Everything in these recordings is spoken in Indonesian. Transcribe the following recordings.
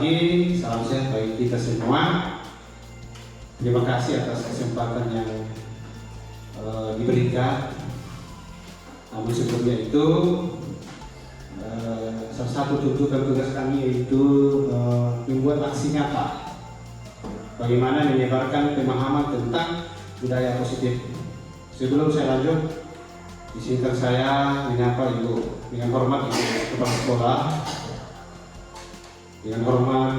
lagi, salam sehat bagi kita semua. Terima kasih atas kesempatan yang diberikan. Namun sebelumnya itu salah satu tuntutan tugas kami yaitu membuat aksi nyata bagaimana menyebarkan pemahaman tentang budaya positif. Sebelum saya lanjut, izinkan saya menyapa Ibu dengan hormat Ibu Kepala Sekolah, dengan hormat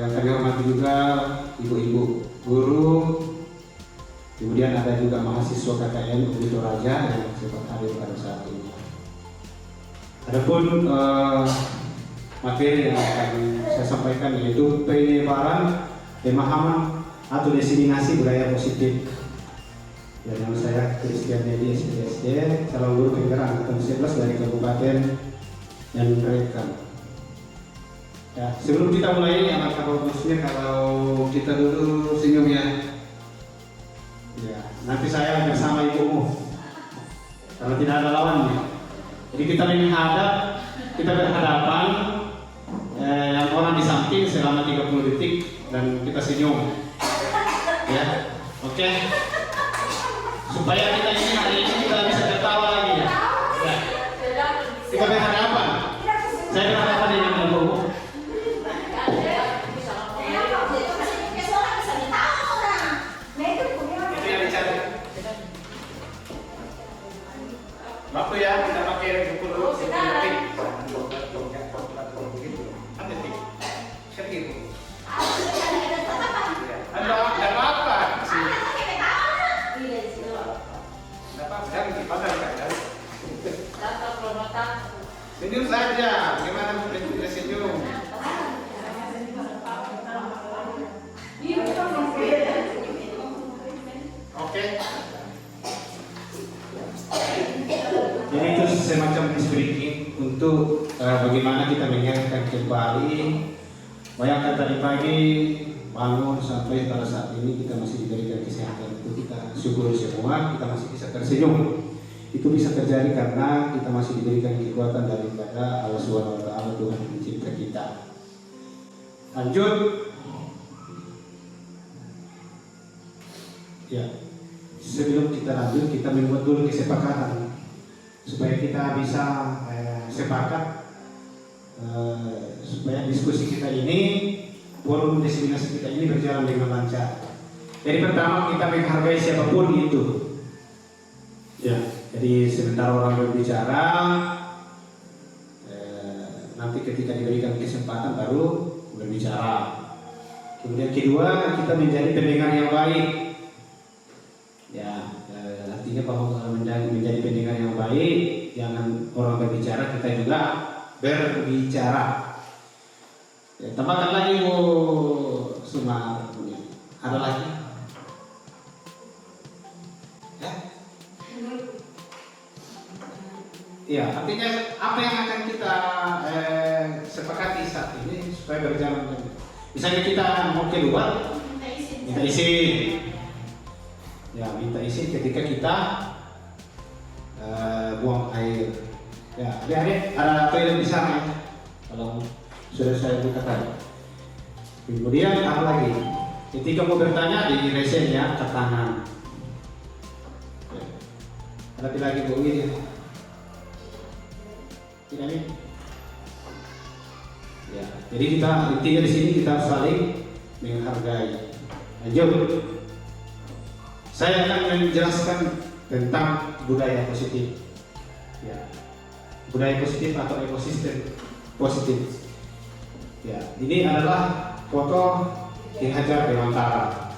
yang kami hormati juga Ibu-ibu guru, kemudian ada juga mahasiswa KKN UPI Toraja yang sempat hadir pada saat ini. Adapun materi yang akan saya sampaikan yaitu penyebaran pemahaman atau diseminasi budaya positif. Ya, nama saya Christian Dedi SPSD, calon guru penggerak angkatan 11 dari Kabupaten dan Rekan. Ya, sebelum kita mulai, alangkah bagusnya kalau kita dulu senyum ya. Ya, nanti saya bersama ibumu. Kalau tidak ada lawannya. Jadi kita berhadapan yang orang di samping selama 30 detik dan kita senyum. Ya, oke. Supaya kita ini hari ini kita bisa tertawa lagi ya. Ya. Kita berhadapan. Saya berhadapan dengan ibumu. Waktu ya kita pakai buku dulu. Senyum saja, bagaimana tidak senyum? Oke. Jadi itu semacam speaking untuk bagaimana kita mengingatkan kembali. Bayangkan tadi pagi bangun sampai pada saat ini kita masih diberikan kesehatan, itu kita syukur semua, kita masih bisa tersenyum. Itu bisa terjadi karena kita masih diberikan kekuatan daripada Allah Subhanahu wa Ta'ala, Tuhan pencipta kita. Lanjut. Ya. Sebelum kita lanjut, kita membuat dulu kesepakatan supaya kita bisa sepakat supaya diskusi kita ini, forum diseminasi kita ini berjalan dengan lancar. Jadi pertama kita menghargai siapapun itu. Ya, jadi sebentar orang berbicara, nanti ketika diberikan kesempatan baru berbicara. Kemudian kedua, kita menjadi pendengar yang baik. Ya, artinya bahwa menjadi pendengar yang baik, jangan orang berbicara, kita juga berbicara. Ya, tambahkan lagi Bu Sumar. Ada lagi? Ya? Ya, artinya apa yang akan kita sepakati saat ini supaya berjalan. Misalnya kita mau keluar, minta izin. Ya, minta izin ketika kita buang air. Ya, adik-adik ada toilet di sana ya. Kalau sudah saya buka tadi. Kemudian apa lagi? Ketika mau bertanya di WC ya, ke kanan. Ya. Ada lagi Bu ini. Tidak nih. Ya, jadi kita intinya di sini kita saling menghargai. Lanjut. Saya akan menjelaskan tentang budaya positif. Ya. Budaya positif atau ekosistem positif. Ya, ini adalah foto Ki Hajar Dewantara.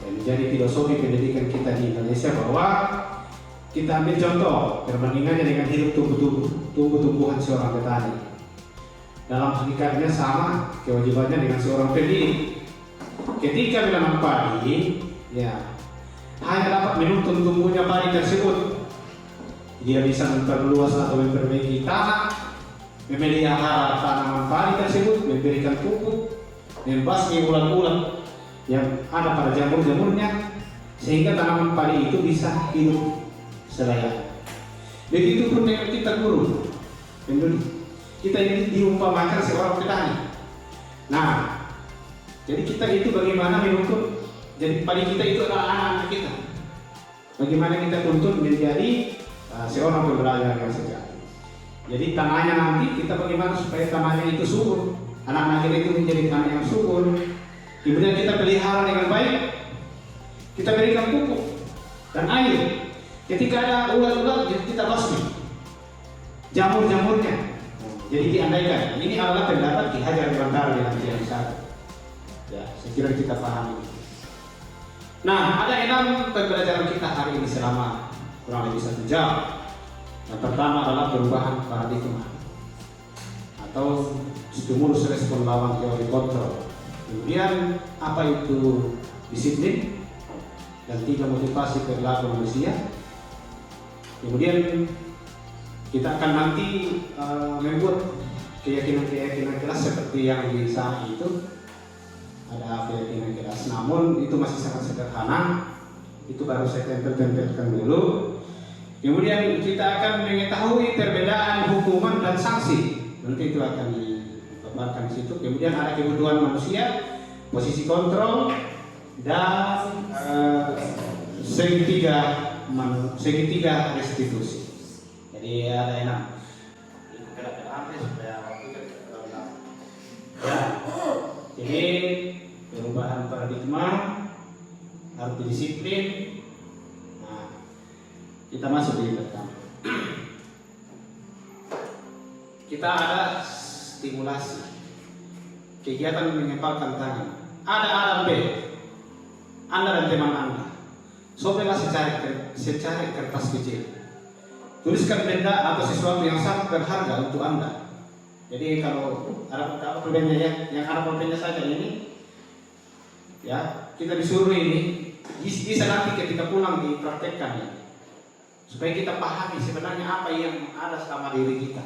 Dan menjadi filosofi pendidikan kita di Indonesia bahwa kita ambil contoh perbandingannya dengan hidup tumbuh-tumbuhan seorang petani. Dalam hakikatnya sama kewajibannya dengan seorang pendidik. Ketika menanam padi, ya hanya dapat menuntun tumbuhnya padi tersebut. Dia bisa memperluas atau memperbaiki tanah, memelihara tanaman padi tersebut, memberikan pupuk, membasmi ulat-ulat yang ada pada jamur-jamurnya, sehingga tanaman padi itu bisa hidup selayak. Begitu pun dengan kita guru, penduduk. kita ini diumpamakan seorang petani. Nah, jadi kita itu bagaimana menuntut, jadi pada kita itu adalah anak-anak kita. Bagaimana kita tuntut menjadi seorang pembelajar yang sejati. Jadi tanahnya nanti kita bagaimana supaya tanahnya itu subur, anak-anak kita itu menjadi tanah yang subur. Kemudian kita pelihara dengan baik, kita berikan pupuk dan air. Ketika ada ulat-ulat, kita basmi jamur-jamurnya. Jadi diandaikan, ini adalah pendapat Ki Hajar Dewantara dalam Kiai Satu. Ya, saya kira kita pahami. Nah, ada 6 pembelajaran kita hari ini selama kurang lebih 1 jam. Yang pertama adalah perubahan paradigma atau stimulus respon lawan teori kontrol. Kemudian apa itu disiplin dan 3 motivasi perilaku manusia. Kemudian kita akan nanti membuat keyakinan-keyakinan keras seperti yang di sana itu. Ada keyakinan keras, namun itu masih sangat sederhana. Itu baru saya tempel-tempelkan dulu. Kemudian kita akan mengetahui perbedaan hukuman dan sanksi. Nanti itu akan dipaparkan di situ. Kemudian ada kebutuhan manusia, posisi kontrol, dan segitiga restitusi. Jadi ada 6. Ya, jadi perubahan paradigma, arti disiplin. Nah, kita masuk di pertama. Kita ada stimulasi, kegiatan mengepalkan tangan. Ada A dan B. Anda dan teman Anda, cobalah secari kertas kecil. Tuliskan benda atau sesuatu yang sangat berharga untuk Anda. Jadi kalau ada pulpennya ya, yang ada pulpennya saja ini, ya kita disuruh ini bisa nanti ketika pulang dipraktekkan ya, supaya kita pahami sebenarnya apa yang ada sama diri kita.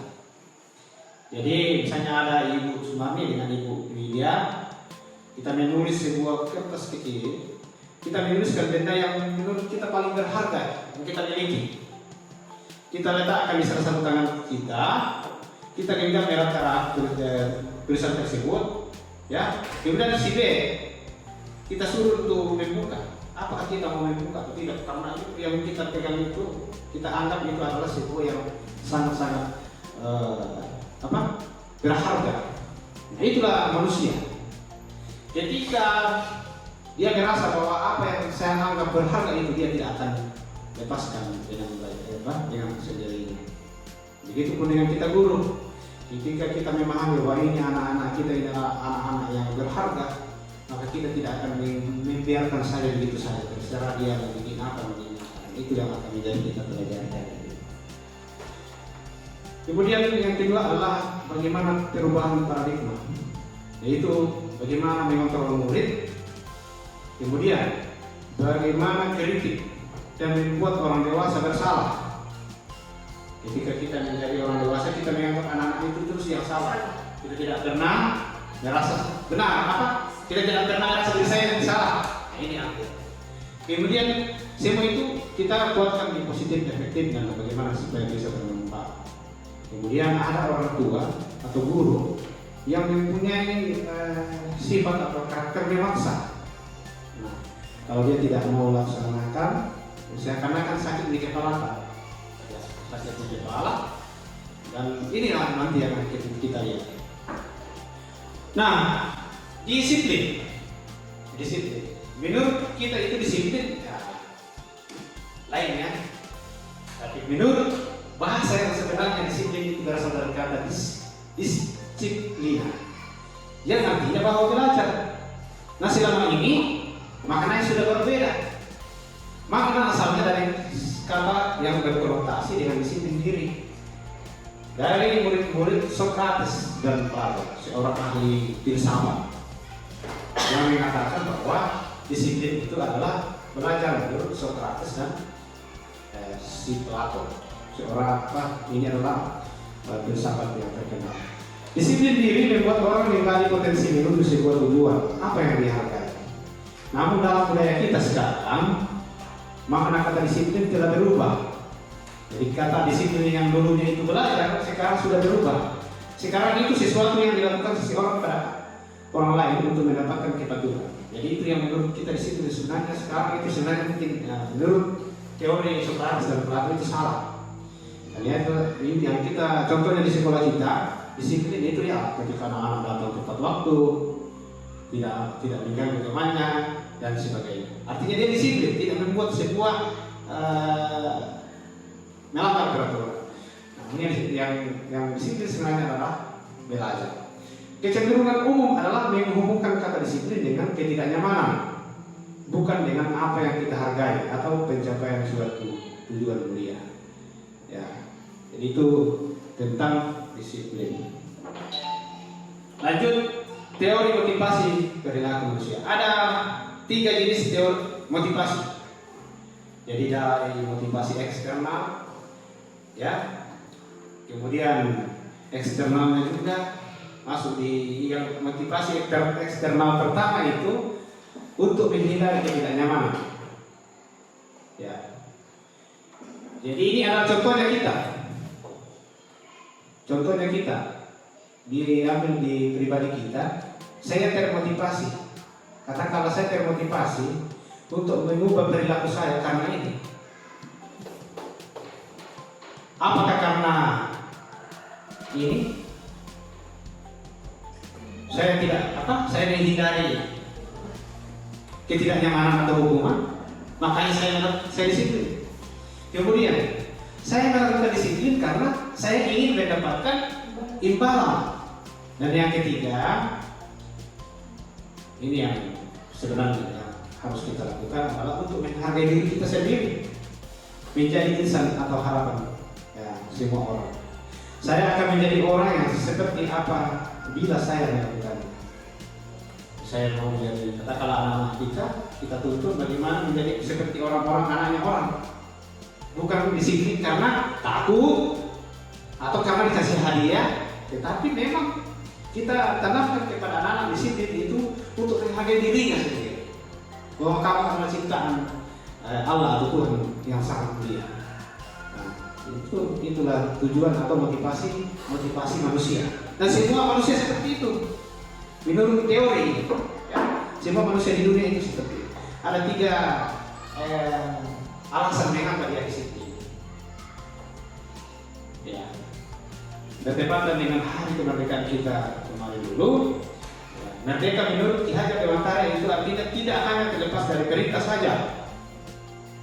Jadi misalnya ada Ibu Sumarni dengan Ibu Widya, kita menulis sebuah kertas kecil, kita menuliskan benda yang menurut kita paling berharga yang kita miliki. Kita letakkan di salah satu tangan kita genggam erat-erat tulisan tersebut, ya. Kemudian si B, kita suruh untuk membuka. Apakah kita mau membuka atau tidak? Karena itu yang kita pegang itu, kita anggap itu adalah sebuah yang sangat-sangat berharga. Nah, itulah manusia. Ketika dia merasa bahwa apa yang saya anggap berharga itu dia tidak akan lepaskan dengan sendirinya. Begitupun dengan kita guru. Ketika kita memahami bahwa ini anak-anak kita ini adalah anak-anak yang berharga, maka kita tidak akan membiarkan saja begitu saja. Terserah dia mau bikin apa, itu yang akan menjadi kita pelajari. Kemudian yang kedua adalah bagaimana perubahan paradigma, yaitu bagaimana mengontrol murid. Kemudian bagaimana kritik dan membuat orang dewasa bersalah. Ketika kita menjadi orang dewasa, kita menganggap anak-anak itu terus yang salah. Kita tidak pernah merasa benar. Kita tidak pernah merasa diri saya yang salah. Nah, ini akhir. Kemudian semua itu kita buatkan di positif, efektif, dan bagaimana supaya bisa bermanfaat. Kemudian ada orang tua atau guru yang mempunyai sifat atau karakter memaksa. Nah, kalau dia tidak mau laksanakan, seakan-akan sakit di kepala. Sakit di kepala, dan inilah nanti yang akan kita lihat. Nah, disiplin. Menurut kita itu disiplin, ya, lain ya. Tapi menurut bahasa yang sebenarnya disiplin itu berasal dari kata disiplina, yang artinya bahwa belajar. Nah, selama ini maknanya sudah berbeda. Makna asalnya dari kata yang berkonotasi dengan disiplin diri. Dari murid-murid Socrates dan Plato, seorang ahli filsafat, yang mengatakan bahwa disiplin itu adalah belajar menurut Socrates dan si Plato, seorang ini adalah filsafat yang terkenal. Disiplin diri membuat orang menggali potensi menuju sebuah tujuan apa yang dihargai. Namun dalam budaya kita sekarang, makna kata disiplin telah berubah. Jadi kata disiplin yang dulunya itu belajar, sekarang sudah berubah Sekarang itu sesuatu yang dilakukan seseorang pada orang lain untuk mendapatkan kepatuhan. Jadi itu yang menurut kita di situ sebenarnya sekarang itu sebenarnya penting. Menurut teori Sokrates dan Plato itu salah. Lihat ini yang kita contohnya di sekolah kita, disiplin itu ya ketika anak-anak datang tepat waktu, tidak mengganggu temannya dan sebagainya. Artinya dia disiplin, tidak membuat sebuah melanggar peraturan. Nah, ini yang disiplin sebenarnya adalah belajar. Kecenderungan umum adalah menghubungkan kata disiplin dengan ketidaknyamanan, bukan dengan apa yang kita hargai atau pencapaian suatu tujuan mulia. Ya, jadi itu tentang disiplin. Lanjut, teori motivasi perilaku manusia. Ada 3 jenis teori motivasi. Jadi dari motivasi eksternal, ya, kemudian eksternalnya juga masuk di yang motivasi eksternal pertama itu untuk menghindari ketidaknyamanan. Ya. Jadi ini adalah contohnya kita. Contohnya kita diambil di pribadi kita. Saya termotivasi. Katakanlah saya termotivasi untuk mengubah perilaku saya karena ini. Apakah karena ini? Saya saya menghindari ketidaknyamanan atau hukuman, makanya saya disiplin. Kemudian saya melakukan disiplin karena saya ingin mendapatkan imbalan. Dan yang ketiga, ini yang sebenarnya harus kita lakukan adalah untuk menghargai diri kita sendiri, menjadi insan atau harapan ya, semua orang. Saya akan menjadi orang yang seperti apa bila saya melakukan. Saya mau menjadi, katakanlah anak-anak kita tuntut bagaimana menjadi seperti orang-orang, anaknya orang. Bukan disiplin karena takut atau karena dikasih hadiah, tetapi memang kita tanamkan kepada anak-anak disiplin itu untuk menghargai dirinya sendiri. Bahwa kamu adalah ciptaan Allah atau Tuhan yang sangat mulia. Nah, itulah tujuan atau motivasi manusia. Dan semua manusia seperti itu. Menurut teori, ya, semua manusia di dunia itu seperti itu. Ada 3 alasan mengapa dia disiplin. Ya, bertepatan dengan hari kemerdekaan kita kemarin dulu. Ya, merdeka menurut Ki Hajar Dewantara itu artinya tidak hanya terlepas dari perintah saja,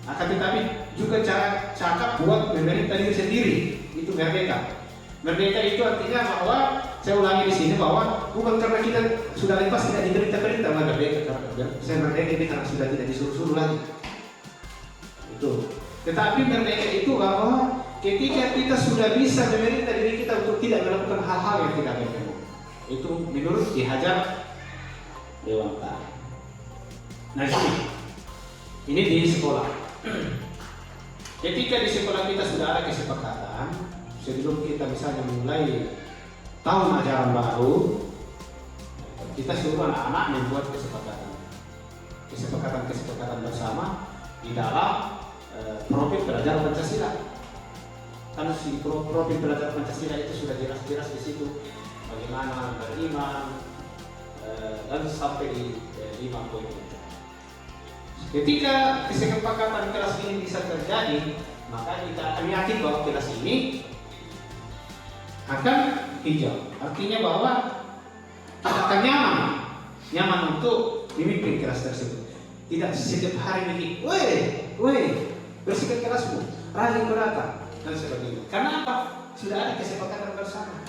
akan tetapi juga cara cakap buat memerintah diri sendiri. Itu merdeka. Merdeka itu artinya bahwa saya ulangi di sini bahwa bukan karena kita sudah lepas tidak diperintah-perintah merdeka. Saya merdeka ini karena sudah tidak disuruh-suruh lagi. Itu. Tetapi merdeka itu bahwa ketika kita sudah bisa memerintah diri kita untuk tidak melakukan hal-hal yang tidak baik. Itu menurut Ki Hajar Dewantara. Nah ini di sekolah. Ketika di sekolah kita sudah ada kesepakatan sebelum kita misalnya mulai tahun ajaran baru, kita suruh anak-anak membuat kesepakatan bersama di dalam profil belajar Pancasila. Kan si profil belajar Pancasila itu sudah jelas-jelas di situ bagaimana beriman dan sampai di 5 poin. Ketika kesepakatan kelas ini bisa terjadi, maka kita akan yakin bahwa kelas ini akan hijau. Artinya bahwa kita akan nyaman untuk memimpin kelas tersebut. Tidak setiap hari mikir, woi, bersihkan kelasmu, rajin berdatang dan sebagainya. Karena apa? Sudah ada kesepakatan bersama.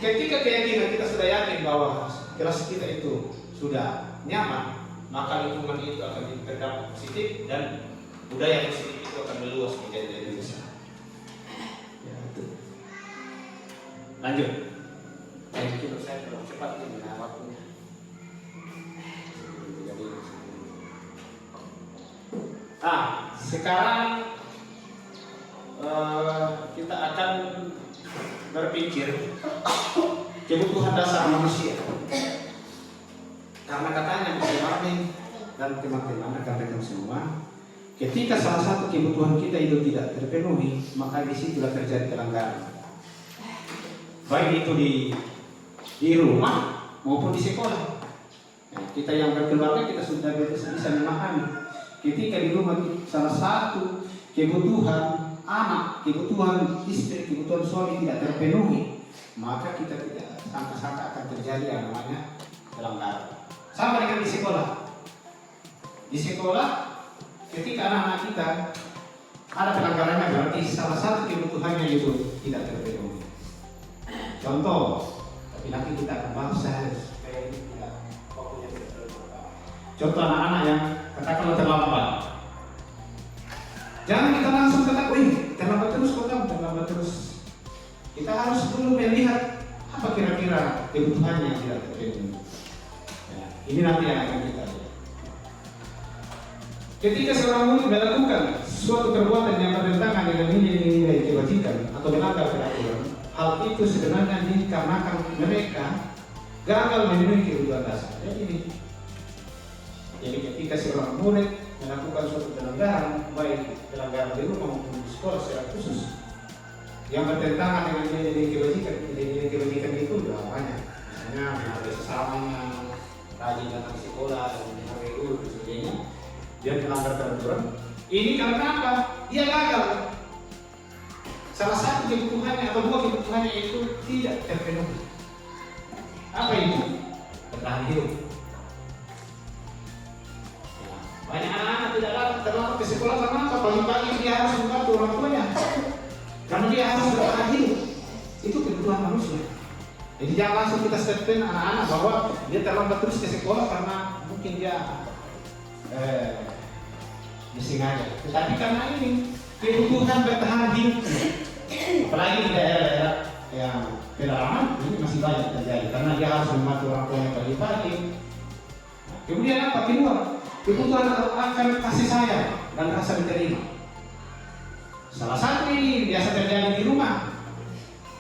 Ketika keyakinan kita sudah yakin bahwa kelas kita itu sudah nyaman, maka lingkungan itu akan berdampak positif dan budaya positif itu akan meluas menjadi lebih besar. Ya, itu. Lanjut. Mungkin saya terlalu cepat ini waktunya. Sekarang kita akan berpikir kebutuhan dasar manusia. Karena katanya Mbak Martin dan teman-teman rekan-rekan semua, ketika salah satu kebutuhan kita itu tidak terpenuhi, maka disitulah terjadi pelanggaran. baik itu di rumah maupun di sekolah. Ya, kita yang berkeluarga kita sudah bisa memahami. Ketika di rumah salah satu kebutuhan anak, kebutuhan istri, kebutuhan suami tidak terpenuhi, maka kita tidak sangka-sangka akan terjadi yang namanya pelanggaran. Sama dengan di sekolah. Di sekolah, ketika anak-anak kita ada pelanggarannya, berarti salah satu kebutuhannya itu tidak terpenuhi. Contoh, tapi nanti kita akan bahas supaya ini tidak waktunya tidak terlalu lama. Contoh anak-anak yang katakanlah terlambat. Jangan kita langsung kata, terlambat terus kok kamu, terlambat terus. Kita harus dulu melihat apa kira-kira kebutuhannya yang tidak terpenuhi. Ya, ini nanti yang akan kita lihat. Ketika seorang murid melakukan suatu perbuatan yang bertentangan dengan nilai-nilai kebajikan atau melanggar peraturan, hal itu sebenarnya dikarenakan mereka gagal memenuhi kebutuhan dasar. Jadi ketika seorang murid melakukan suatu pelanggaran, baik pelanggaran di rumah maupun di sekolah secara khusus, yang bertentangan dengan nilai-nilai kebajikan itu sudah banyak. Misalnya menghargai sesamanya, rajin datang sekolah, dan menghargai guru dan sebagainya. Dia melanggar peraturan. Ini karena apa? Dia gagal. Salah satu kebutuhannya atau dua kebutuhannya itu tidak terpenuhi. Apa itu? Bertahan hidup. Banyak anak-anak tidak terlambat ke sekolah karena apa? Pagi-pagi dia harus membantu orang tuanya. Karena dia harus bertahan hidup. Itu kebutuhan manusia. Jadi jangan langsung kita statement anak-anak bahwa dia terlambat terus ke sekolah karena mungkin dia disengaja. Tetapi karena ini kebutuhan bertahan hidup, apalagi di daerah-daerah yang pedalaman ini masih banyak terjadi karena dia harus membantu orang tuanya pagi-pagi. Kemudian apa? Kedua, kebutuhan akan kasih sayang dan rasa diterima. Salah satu ini biasa terjadi di rumah.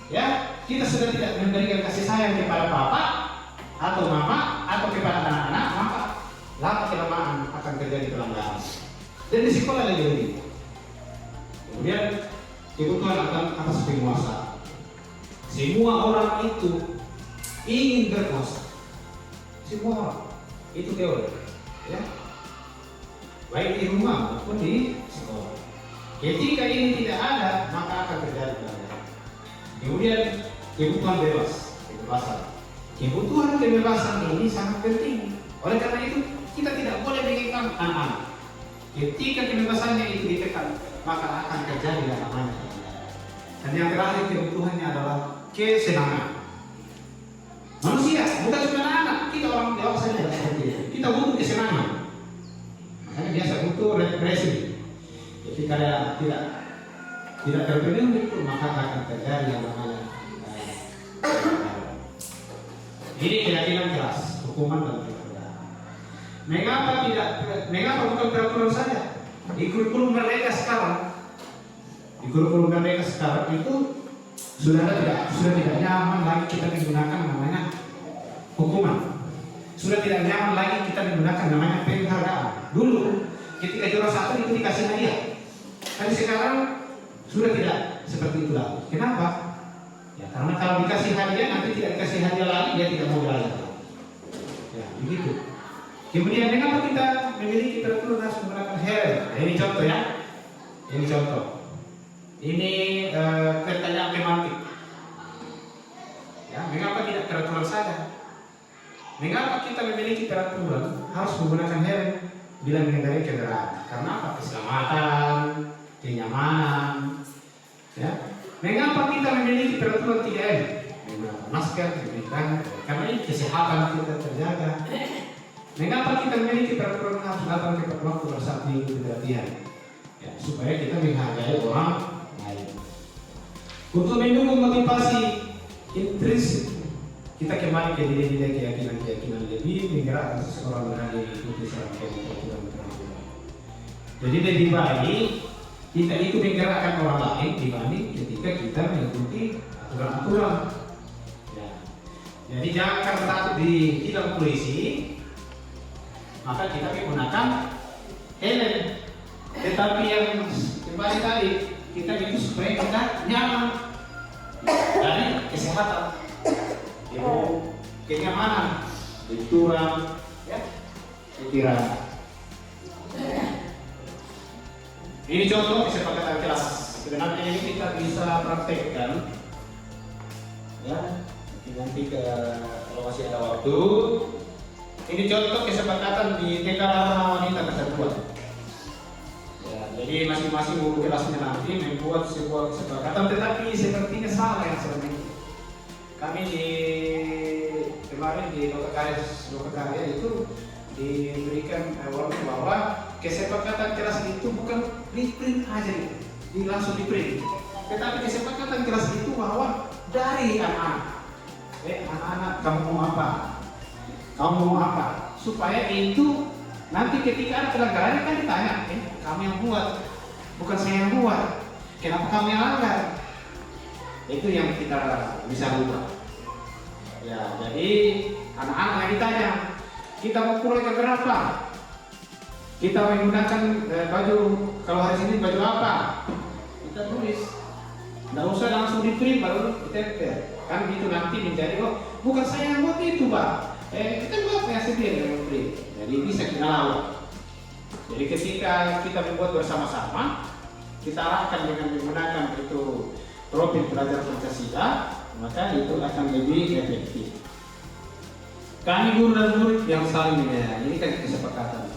Ya, kita sudah tidak memberikan kasih sayang kepada papa atau mama atau kepada anak-anak, maka lama-kelamaan akan terjadi pelanggaran. Dan di sekolah lagi. Kemudian kebutuhan akan atas penguasa. Semua orang itu ingin berkuasa. Semua orang itu teori, ya. Baik di rumah maupun di sekolah. Ketika ini tidak ada, maka akan terjadi pelanggaran. Kemudian kebutuhan kebebasan. Kebutuhan kebebasan ini sangat penting. Oleh karena itu kita tidak boleh mengekang anak-anak. Ketika kebebasannya itu ditekan, maka akan terjadi yang namanya. Dan yang terakhir kebutuhannya adalah kesenangan. Manusia bukan cuma anak, kita orang dewasa saja seperti itu. Kita butuh kesenangan. Makanya biasa butuh represi. Ketika dia tidak terpenuhi itu, maka akan terjadi yang namanya. Ini keyakinan keras, hukuman dan Mengapa bukan peraturan saja? Di kurikulum mereka sekarang, itu sudah tidak nyaman lagi kita menggunakan namanya hukuman. Sudah tidak nyaman lagi kita menggunakan namanya penghargaan. Dulu ketika juara satu itu dikasih hadiah, tapi sekarang sudah tidak seperti itu lagi. Kenapa? Ya karena kalau dikasih hadiah nanti tidak dikasih hadiah lagi, dia tidak mau belajar. Ya begitu. Kemudian mengapa kita memiliki peraturan harus menggunakan helm? Nah, ini contoh ya. Ini contoh. Ini pertanyaan tematik. Ya, mengapa tidak peraturan saja? Mengapa kita memiliki peraturan harus menggunakan helm bila mengendarai kendaraan? Karena apa? Keselamatan, kenyamanan. Ya. Mengapa kita memiliki peraturan 3M? Menggunakan masker, karena ini kesehatan kita terjaga. Mengapa kita memiliki peraturan harus datang tepat waktu saat mengikuti latihan? Ya, supaya kita menghargai orang lain. Untuk mendukung motivasi intrinsik, kita kembali ke nilai-nilai keyakinan lebih menggerakkan seseorang berani mengikuti serangkaian peraturan. Jadi lebih baik kita itu menggerakkan orang lain dibanding ketika kita mengikuti aturan-aturan. Ya. Jadi jangan karena takut ditilang polisi, maka kita menggunakan helm. Tetapi yang kembali tadi kita itu supaya kita nyaman dari kesehatan, ibu kenyamanan, benturan, ya, saya kira. Ini contoh kesepakatan kelas. Sebenarnya ini kita bisa praktekkan, ya. Nanti kalau masih ada waktu. Ini contoh kesepakatan di TK Ramah Wanita Kesatuan. Ya, jadi masing-masing guru kelasnya nanti membuat sebuah kesepakatan, tetapi sepertinya salah yang seperti ini. Kami kemarin di Lokakarya itu diberikan warning bahwa kesepakatan kelas itu bukan di print aja nih, langsung di print. Tetapi kesepakatan kelas itu bahwa dari anak-anak, anak-anak kamu mau apa? Kamu mau apa? Supaya itu nanti ketika ada pelanggaran kan ditanya, kamu yang buat, bukan saya yang buat. Kenapa kamu yang langgar? Itu yang kita bisa ubah. Ya, jadi anak-anak yang ditanya, kita mau kuliah ke berapa? Kita menggunakan baju, kalau hari ini baju apa? Kita tulis. Nggak usah langsung di print baru ditempel. Kan gitu nanti menjadi, oh bukan saya yang buat itu Pak. Kita buat yang sendiri yang print. Jadi bisa kita lawan. Jadi ketika kita membuat bersama-sama, kita arahkan dengan menggunakan itu profil pelajar Pancasila, maka itu akan lebih efektif. Kami guru dan murid yang saling ini kan kesepakatan.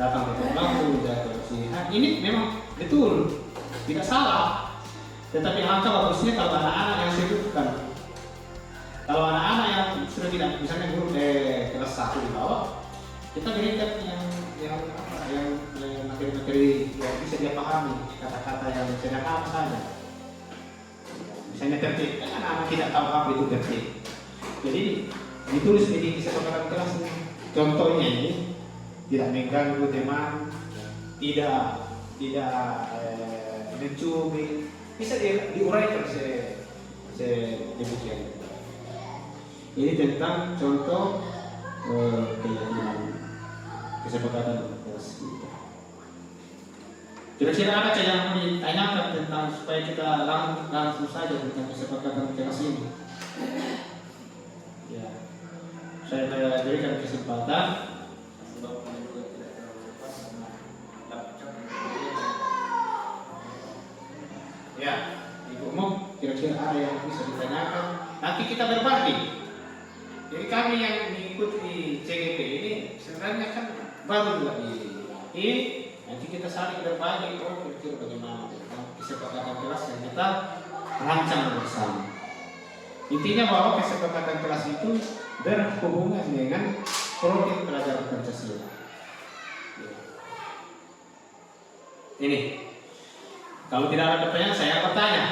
Datang ke waktu, datang ke sini. Nah, ini memang betul, tidak salah. Tetapi angka bagusnya kalau anak-anak yang sebutkan. Kalau anak-anak yang sudah tidak, misalnya guru kelas 1 di bawah, kita berikan yang materi-materi yang bisa dia pahami, kata-kata yang sederhana saja. Misalnya tertib, kan anak-anak tidak tahu apa itu tertib. Jadi ditulis di kesepakatan kelas. Contohnya ini tidak mengganggu teman, tidak mencuri, bisa diuraikan sedemikian. Ini tentang contoh keyakinan kesepakatan kelas kita. Kira-kira ada yang mau ditanyakan tentang supaya kita langsung saja tentang kesepakatan kelas ini? Ya, saya berikan kesempatan. Ya, Ibu umum kira-kira ada yang bisa ditanyakan. Nanti kita berbagi. Jadi kami yang mengikuti CGP ini sebenarnya kan baru juga ini. Nanti kita saling berbagi, kira-kira bagaimana kesepakatan kelas yang kita rancang bersama. Intinya bahwa kesepakatan kelas itu berhubungan dengan profil pelajar Pancasila. Ini, kalau tidak ada pertanyaan, saya bertanya.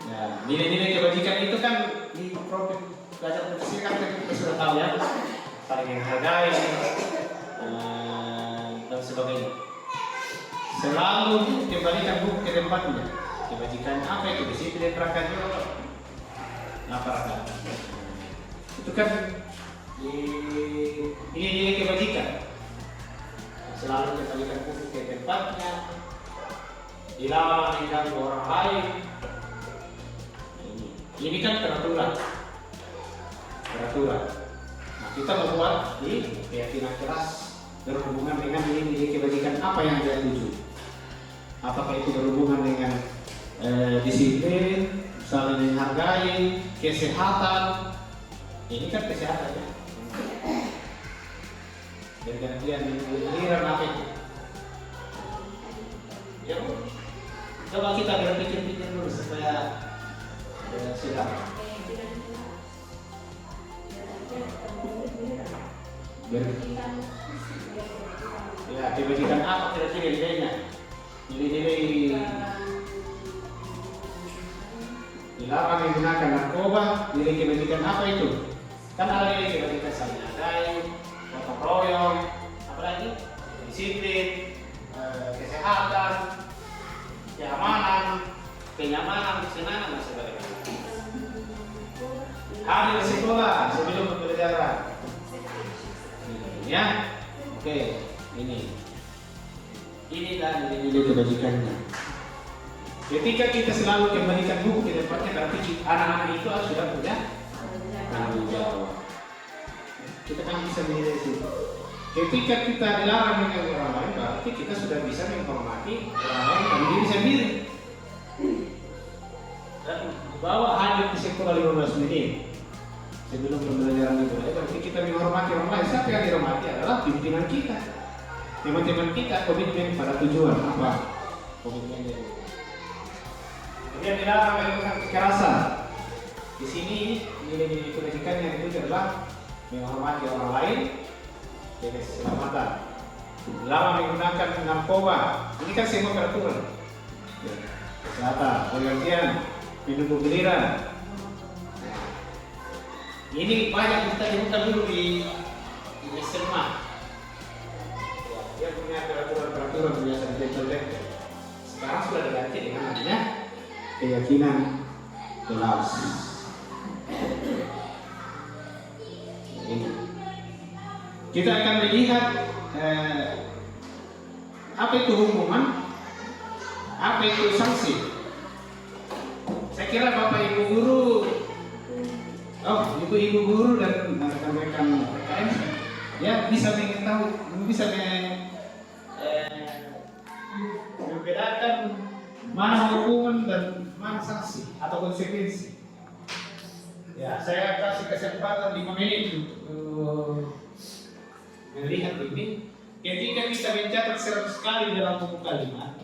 Ya, nilai-nilai kebajikan itu kan di profil pelajar Pancasila kan kita sudah tahu ya, saling menghargai dan sebagainya. Selalu kembalikan buku ke tempatnya. Kebajikan apa itu? Disiplin prakanya apa rakyat? Itu kan ini kebajikan. Selalu kembalikan buku ke tempatnya. Dilarang mengganggu orang lain. Ini kan peraturan. Nah, kita membuat di keyakinan keras berhubungan dengan ini kebajikan apa yang dia tuju. Apakah itu berhubungan dengan disiplin, saling menghargai, kesehatan. Ini kan kesehatan ya. Dan gantian giliran apa itu? Ya Bu, coba kita berpikir-pikir dulu supaya silakan. Ya, kebajikan apa kira-kira nilainya? Nilai-nilai dilarang menggunakan narkoba, nilai kebajikan apa itu? Kan ada nilai kebajikan saling menghargai, gotong royong, apa lagi? Disiplin, kesehatan, kenyamanan, kesenangan dan sebagainya. Hadir sekolah sebelum pembelajaran. Ya, oke, ini dan nilai kebajikannya. Ketika kita selalu kembalikan buku ke tempatnya, berarti anak-anak itu sudah punya tanggung jawab. Kita kan bisa menilai itu. Ketika kita dilarang dengan orang lain, berarti kita sudah bisa menghormati orang lain dan diri sendiri. Dan bawa hadir di sekolah 15 menit sebelum pembelajaran itu, berarti kita menghormati orang lain. Siapa yang dihormati adalah pimpinan kita, teman-teman kita, komitmen pada tujuan apa? Komitmen dari. Kemudian dilarang melakukan kekerasan. Di sini nilai-nilai kebajikan yang itu adalah menghormati orang lain, jaga keselamatan. Dilarang menggunakan narkoba. Ini kan semua peraturan. Kesehatan, pergantian, minum giliran. Ini banyak kita temukan dulu di SMA. Dia punya peraturan biasa di sekarang sudah diganti dengan namanya keyakinan kelas. Kita akan melihat apa itu hukuman, apa itu sanksi. Saya kira Bapak Ibu guru, ibu guru dan rekan-rekan PKN ya bisa mengetahui, bisa membedakan mana hukuman dan mana sanksi atau konsekuensi. Ya, saya kasih kesempatan 5 menit untuk melihat ini. Ketika kita mencatat 100 kali dalam buku kalimat,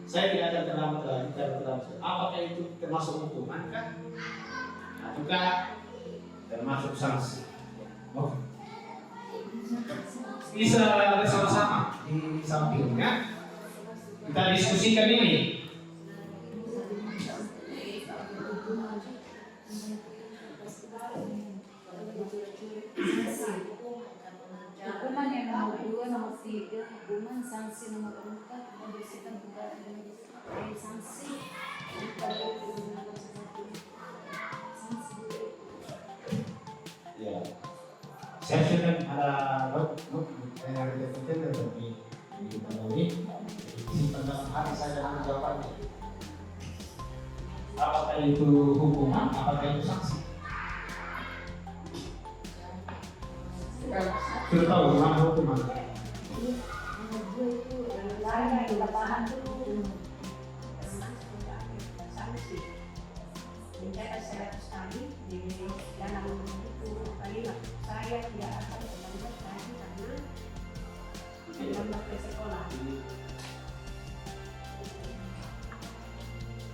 saya tidak akan terlambat lagi. Apakah itu termasuk hukuman kah? Ataukah termasuk sanksi? Oh. Bisa bersama-sama di sampingnya. Kita diskusikan ini. Hukuman yang nomor 2, nomor 3, hukuman sanksi nomor 4, membersihkan budaya dan sanksi. Ya, saya sudah ada yang tertentu tapi ini simpan dalam hati saya dengan jawabannya. Apakah itu hukuman? Apakah itu sanksi? Sudah tahu mana hukuman? Mencatat 100 kali di dalam buku kalimat, saya tidak akan terlambat lagi karena terlambat ke sekolah.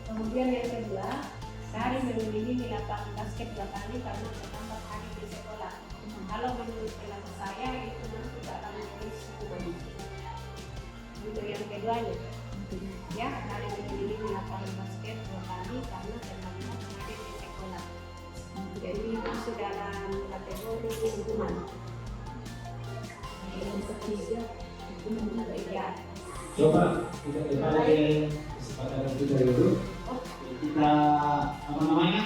Kemudian yang kedua, sehari mengunjungi lapangan basket 2 kali karena terlambat hari di sekolah. Kalau menurut pendapat saya itu masuk dalam jenis hukuman. Untuk yang keduanya, ya hari mengunjungi lapangan basket 2 kali karena terlambat hari di sekolah. Jadi masuk dalam kategori hukuman. Yang ketiga, hukuman berbeda. Coba kita kembali kesempatan kita dulu. Kita apa namanya?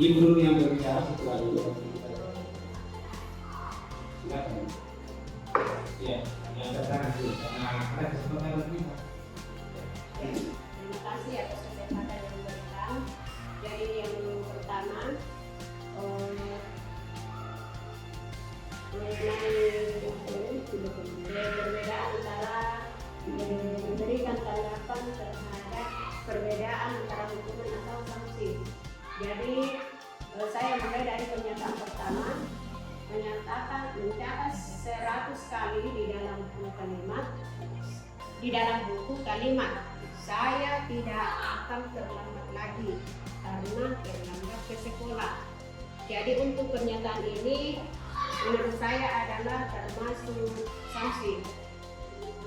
Ibu yang berbicara setelah itu. Silakan. Ya, yang tertangan dulu. Ada kesempatan lagi. Terima kasih atas kesempatan yang diberikan. Jadi yang pertama perbedaan antara memberikan tanggapan terhadap perbedaan antara hukuman atau sanksi. Jadi saya mulai dari pernyataan pertama, menyatakan mencatat 100 kali di dalam buku kalimat, saya tidak akan terlambat lagi karena terlambat ke sekolah. Jadi untuk pernyataan ini menurut saya adalah termasuk sanksi.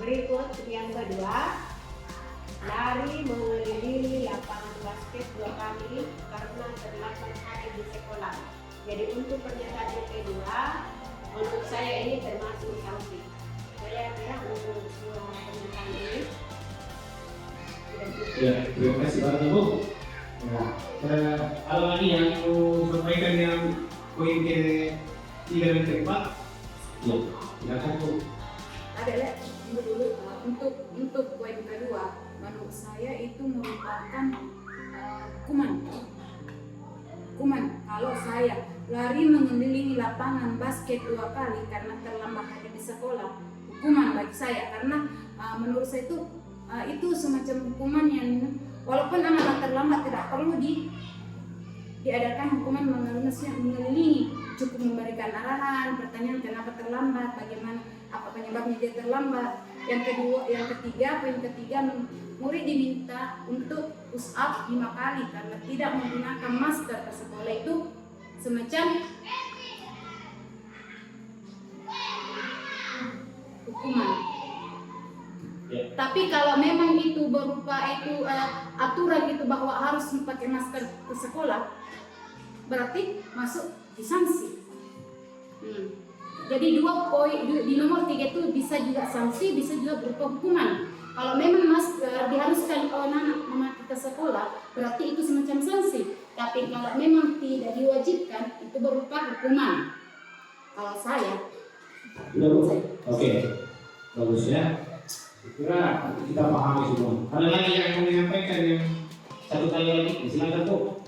Berikut yang kedua, lari mengelilingi lapangan basket 2 kali karena terlambat hari di sekolah. Jadi untuk pernyataan yang kedua, menurut saya ini termasuk sanksi. Saya kira untuk pernyataan ini. Ya, terima kasih banyak Ibu. Kalau lagi yang mau sampaikan yang poin ke 3 dan ke 4, ya, silakan Bu. Ada dulu. untuk poin kedua, menurut saya itu merupakan hukuman. Kalau saya lari mengelilingi lapangan basket 2 kali karena terlambat hadir di sekolah, hukuman bagi saya, karena menurut saya itu semacam hukuman yang walaupun anak terlambat tidak perlu diadakan hukuman mengelilingi, cukup memberikan arahan, pertanyaan kenapa terlambat, bagaimana, apa penyebabnya dia terlambat. Yang ketiga, poin ketiga, murid diminta untuk push up 5 kali karena tidak menggunakan masker ke sekolah, itu semacam hukuman. Tapi kalau memang itu berupa aturan itu bahwa harus pakai masker ke sekolah, berarti masuk di sanksi. Jadi 2 poin di nomor 3 itu bisa juga sanksi, bisa juga berupa hukuman. Kalau memang masker diharuskan kalau anak memakai ke sekolah, berarti itu semacam sanksi. Tapi kalau memang tidak diwajibkan, itu berupa hukuman. Kalau saya. Oke, bagus ya. Kira kita pahami semua. Ada lagi yang mau menyampaikan yang satu kali lagi, silakan Bu.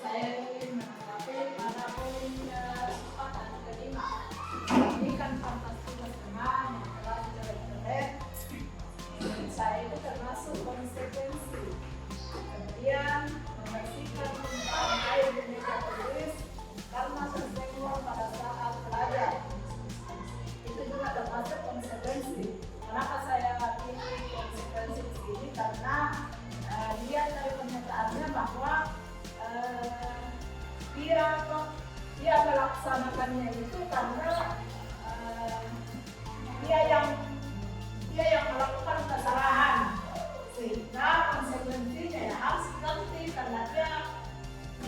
Saya ingin menanggapi pada poin 4 dan kelima. Ini kan fantastis teman yang telah dicoret-coret. Saya itu termasuk konsekuensi. Kemudian membersihkan tumpahan air di meja tulis karena tersenggol pada saat belajar. Itu juga termasuk konsekuensi. Kenapa saya pilih konsekuensi di sini? Karena dia dari pernyataannya bahwa dia melaksanakannya itu karena dia yang melakukan kesalahan, sehingga konsekuensinya ya harus diganti karena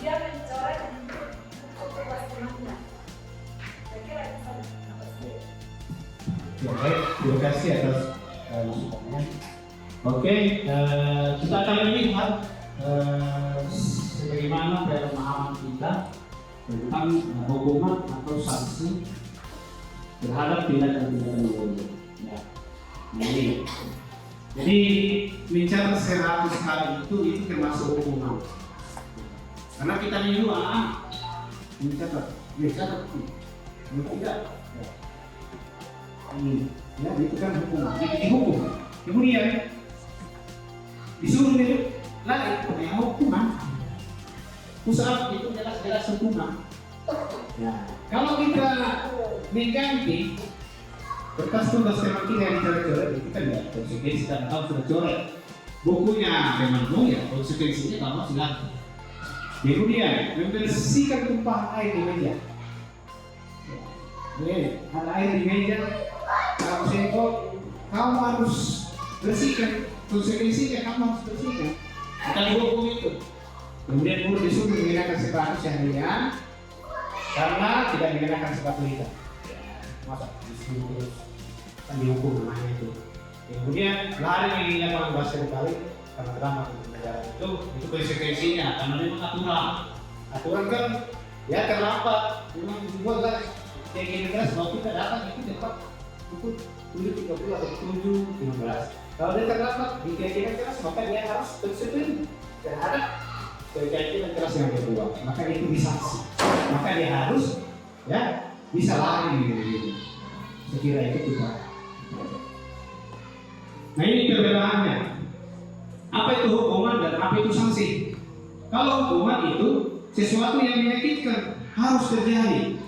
dia mencoret untuk tugas temannya. Saya kira itu saja. Ya, baik, terima kasih atas masukannya. Oke, kita akan lihat sebagaimana pemahaman kita tentang hukuman atau sanksi terhadap tindakan-tindakan bodoh. Ya. Jadi bicara 100 kali itu termasuk hukuman. Karena kita menyuruh anak mencatat, tidak. Ya, itu kan hukuman. Dihukum. Kemudian disuruh dia lari, yang hukuman. Pusat itu jelas-jelas hukuman. Ya. Kalau kita mengganti kertas tugas teman kita yang dicoret-coret, itu kan ya konsekuensi karena kalau sudah coret bukunya memang ya konsekuensinya kalau silakan. Kemudian membersihkan tumpahan air di meja. Ada air di meja, kalau senggol, kamu harus bersihkan. Konsekuensinya kamu harus bersihkan. Bukan hukum itu. Kemudian guru disuruh menggunakan sepatu seharian karena tidak menggunakan sepatu hitam. Masa disuruh kan dihukum namanya itu. Kemudian lari di lapangan basket kali karena terlambat untuk pelajaran itu konsekuensinya karena memang aturan kan ya terlambat memang dibuat kan kayak gini keras kalau kita datang itu cepat untuk 7.30 atau 7.15. Kalau dia terlambat di keyakinan keras maka dia harus disiplin terhadap keyakinan keras yang kedua, maka itu disanksi. Maka dia harus ya bisa lari gitu. Sekira itu kita. Nah ini perbedaannya. Apa itu hukuman dan apa itu sanksi? Kalau hukuman itu sesuatu yang menyakitkan harus terjadi,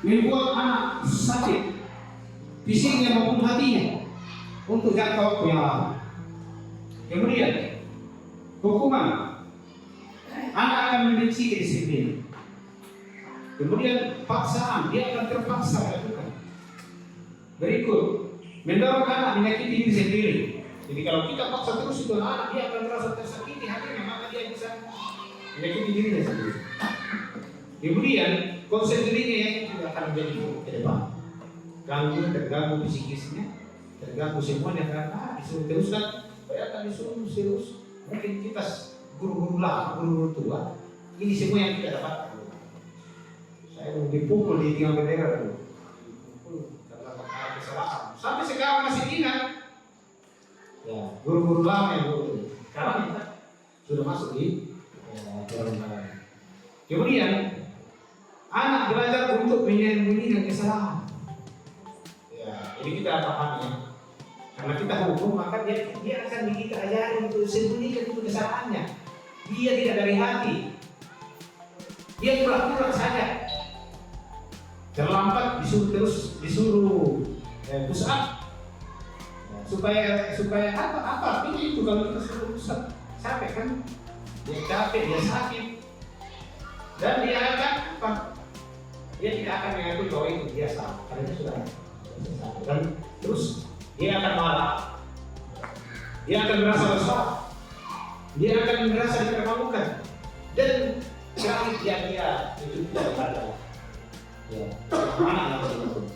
membuat anak sakit, fisiknya maupun hatinya untuk jangka waktu yang lama. Kemudian hukuman, anak akan membenci kedisiplinan. Kemudian paksaan, dia akan terpaksa melakukan. Berikut, mendorong anak menyakiti diri sendiri. Jadi kalau kita paksa terus itu anak, dia akan merasa tersakiti hatinya, maka dia bisa menyakiti dirinya sendiri. Kemudian konsep dirinya yang juga akan menjadi buruk ke depan. Terganggu psikisnya, terganggu semuanya karena disuruh teruskan. Bayangkan disuruh terus, mungkin kita guru-guru lama, guru-guru tua, ini semua yang kita dapat. Saya dipukul di tiang bendera tuh. Dipukul karena ada kesalahan. Sampai sekarang masih ingat. Ya, guru-guru lama yang dulu. Sekarang kita sudah masuk di orang lain. Kemudian anak belajar untuk menyembunyikan kesalahan. Ya, ini kita pahami ya. Karena kita hukum, maka dia akan kita ajari untuk sembunyikan itu kesalahannya. Dia tidak dari hati. Dia pura-pura saja. Terlambat disuruh push up. Supaya apa? Ini itu kalau kita suruh push up, capek kan? Dia capek, dia sakit. Dan dia akan apa? Dia tidak akan mengakui bahwa itu biasa. Karena itu sudah sakit. Dan terus dia akan marah. Dia akan merasa bersalah. Dia akan merasa dipermalukan. Dan sekali dia itu tidak ada. Ya, mana yang betul.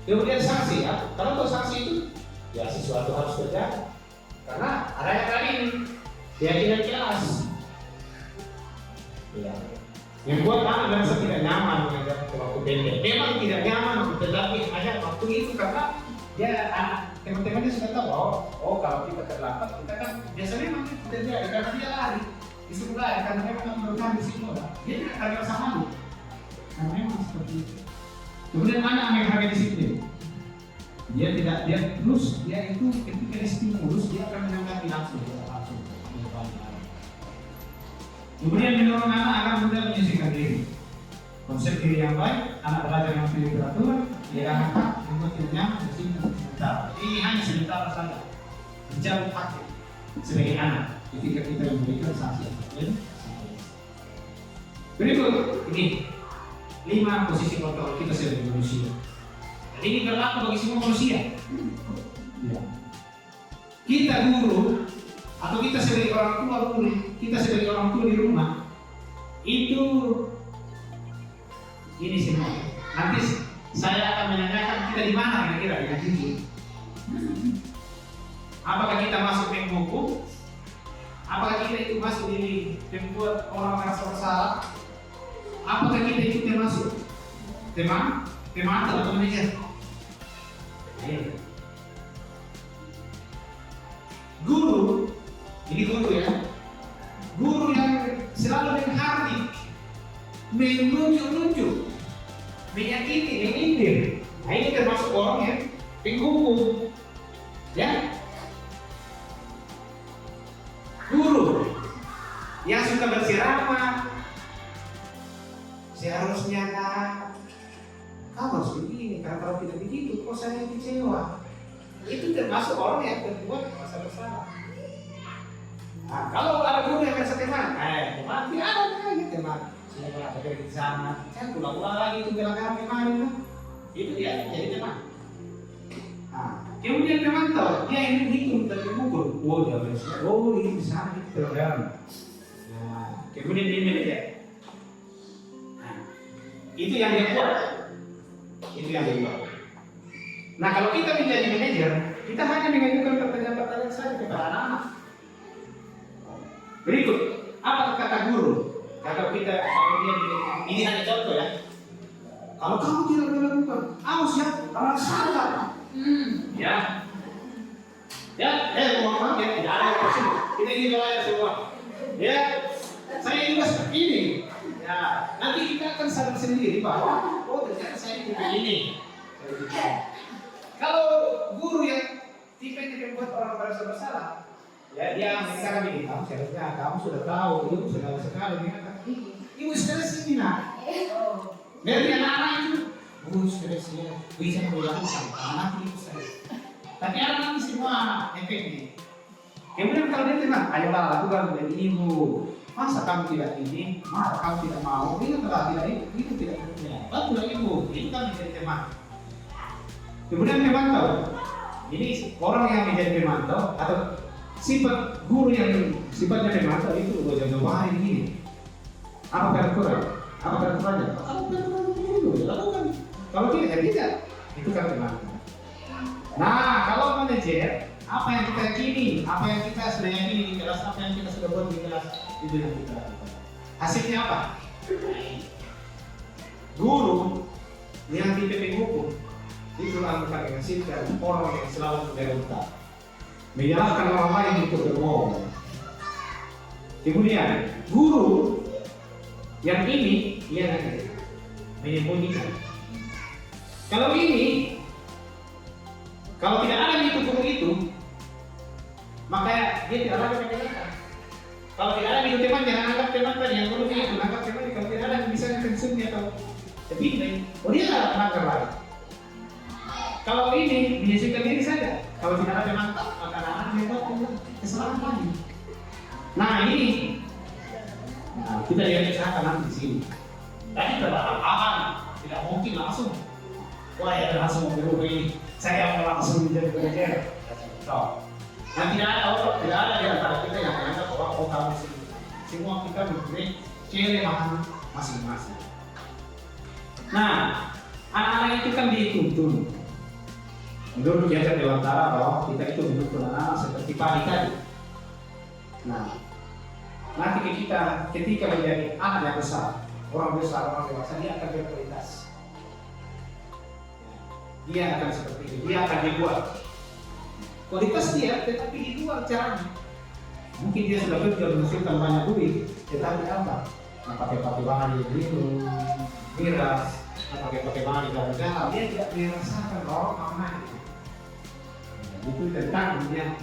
Kemudian sanksi ya. Kalau sanksi itu ya sesuatu harus terjadi. Karena ada yang tadi ini keyakinan kelas. Ya. Yang buat anak merasa tidak nyaman mengajar waktu pendek. Memang tidak nyaman, tetapi hanya waktu itu karena dia teman-temannya sudah tahu oh kalau kita terlambat kita kan biasanya memang itu terjadi karena dia lari disuruh lari karena memang bermain di situ dia tidak akan merasa malu karena memang seperti itu. Kemudian anak menghargai disiplin. Dia itu ketika distimulus dia akan menanggapi langsung. Kemudian mendorong anak agar mudah menyisihkan diri. Konsep diri yang baik, anak belajar yang pilih peraturan, dia akan membuat dirinya bersihkan sebentar. Ini hanya sebentar saja. Bicara praktik sebagai anak ketika kita memberikan sanksi. Berikut ini 5 posisi kontrol kita sebagai manusia. Dan ini berlaku bagi semua manusia. Ya. Kita guru atau kita sebagai orang tua guru, kita sebagai orang tua di rumah itu ini semua. Nanti saya akan menanyakan kita di mana kira-kira dengan jujur. Apakah kita masuk menghukum? Apakah kita itu masuk di membuat orang merasa bersalah? Apakah kita itu termasuk teman atau manajer? Guru, ini guru ya. Guru yang selalu menghardik, menunjuk-nunjuk, menyakiti, menyindir. Nah ini termasuk orang yang penghukum, ya. Guru yang suka berceramah, seharusnya kamu harus begini, karena kalau tidak begitu, kok saya kecewa. Itu termasuk orang yang berbuat masa bersalah. Nah, kalau ada guru yang merasa teman, tidak ada lagi teman. Saya pergi di sana, saya pulang lagi itu bilang kemarin, itu dia jadi teman. Nah, kemudian teman tahu dia ini hitung dan mengukur, dia bersalah, ini di sana itu terdalam. Nah, kemudian dia manajer. Itu yang dia buat. Nah kalau kita menjadi manajer, kita hanya mengajukan pertanyaan-pertanyaan saja kepada anak-anak. Berikut, apa kata guru? Kalau kita kemudian ini hanya contoh ya. Kalau kamu tidak melakukan, awas ya, kalau salah. Ya, mohon maaf ya, tidak ada yang tersebut. Kita ini belajar semua. Ya, saya juga seperti ini. Ya, nanti kita akan sadar sendiri bahwa ternyata saya ini begini. Kalau guru yang tipe-tipe membuat orang merasa bersalah, ya dia mengatakan begini, kamu seharusnya kamu sudah tahu, ibu segala sekali mengatakan ibu stres ini nak. Dari anak-anak itu, guru stresnya bisa melakukan anak itu stres. Tapi anak ini semua efeknya. Kemudian kalau dia tenang, ayolah lakukan menjadi ibu. Masa kamu tidak ini, masa kamu tidak mau, ini tidak itu tidak punya. Bantulah ibu, itu kan menjadi teman. Kemudian memantau, ini orang yang menjadi pemantau atau sifat guru yang sifatnya memantau itu jangan baik ini. Apa peraturan? Apa peraturannya? Kalau peraturan dulu lakukan. Kalau tidak, itu kan pemantau. Nah, kalau manajer, apa yang kita yakini, apa yang kita sudah yakini di kelas, apa yang kita sudah buat di kelas, itu yang kita lakukan. Hasilnya apa? guru yang di PP hukum itu akan menghasilkan orang yang selalu memberontak, menyalahkan orang lain untuk berbohong. Kemudian guru yang ini dia menyembunyikan. Kalau ini, kalau tidak ada itu guru itu, maka dia tidak lagi menjelaskan. Kalau tidak ada itu teman, jangan anggap teman tadi yang guru itu, anggap teman. Kalau tidak ada misalnya konsumsi atau lebih, oh dia tidak melanggar lagi. Kalau ini menyisihkan diri saja. Kalau tidak ada teman, maka anak dia buat kesalahan lagi. Nah ini, kita lihat usahakan nanti di sini. Tadi berlahan, tidak mungkin langsung. Wah ya langsung berubah ini. Saya mau langsung menjadi manajer. Nah tidak ada di antara kita yang menganggap bahwa kamu semua kita mempunyai kelemahan masing-masing. Nah, anak-anak itu kan dituntun. Menurut kiasan Dewantara bahwa kita itu menuntun anak-anak seperti padi tadi. Nah, nanti ketika menjadi anak yang besar, orang dewasa dia akan berkualitas. Dia akan seperti ini, dia akan dibuat kualitas dia, tetapi di luar caranya. Mungkin dia sudah kerja menghasilkan banyak duit, tetapi apa? Nah, pakai bahan yang minum, miras, pakai bahan yang gagal, dia tidak merasakan bahwa aman. Itu tentang dunia.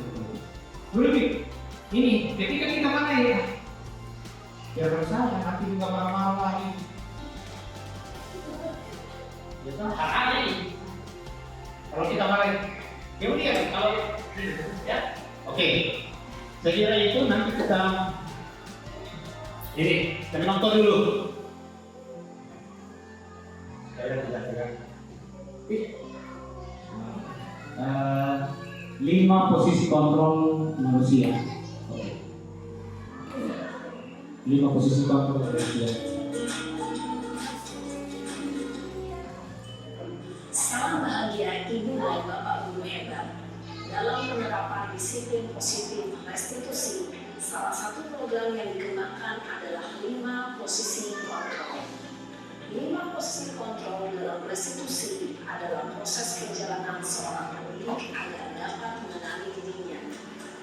Lebih ini, ketika kita mana ya? Ya berusaha, nanti juga marah-marah lagi. Ya kan, ada ini. Kalau kita marah, kemudian kalau ya, oke. Saya kira itu nanti kita nonton dulu. Saya tidak tegang. 5 posisi kontrol manusia. 5 posisi kontrol manusia. Salam bahagia Ibu dan Bapak Guru hebat. Dalam penerapan disiplin positif restitusi, salah satu program yang digunakan adalah 5 posisi kontrol. 5 posisi kontrol dalam restitusi adalah proses perjalanan seorang pemilik agar dapat mengenali dirinya.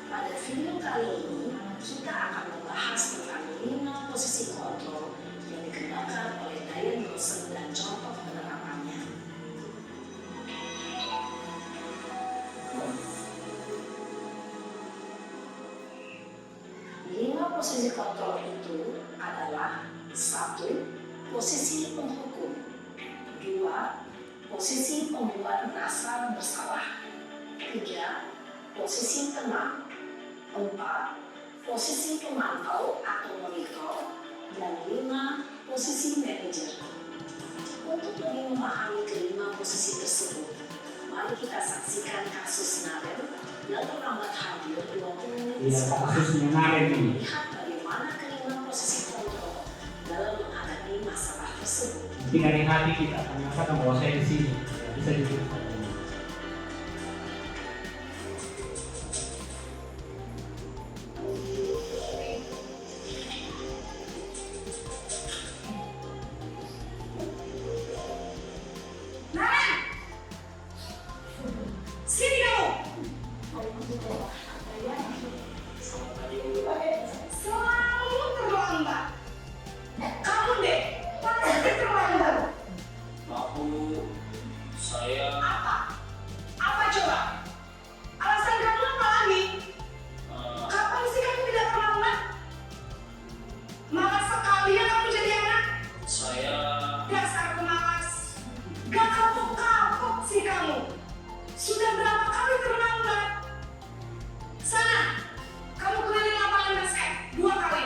Pada video kali ini, kita akan membahas tentang 5 posisi kontrol yang digunakan oleh Diane Wilson dan contoh penerapannya. 5 posisi kontrol itu adalah 1. Posisi penghukum, 2. Posisi pembuat merasa bersalah, 3. Posisi tenang, 4. Posisi pemantau atau monitor, dan 5. Posisi manajer. Untuk lebih memahami kelima posisi tersebut, mari kita saksikan kasus Nabil yang terlambat hadir 20 menit Kasusnya ini. Lihat bagaimana kelima posisi kontrol dalam menghadapi masalah tersebut. Nanti dari hati kita akan merasakan bahwa saya di sini bisa duduk. Sini kamu! Selalu terlambat. Kamu deh, pasti terlambat. Saya Apa? Apa coba? Alasan kamu apa lagi? Kapan sih kamu tidak terlambat? Malas sekali ya kamu jadi anak. saya Dasar pemalas. Gak kapok-kapok sih kamu. Sudah berapa kali terlambat? Sana, kamu keliling lapangan basket 2 kali.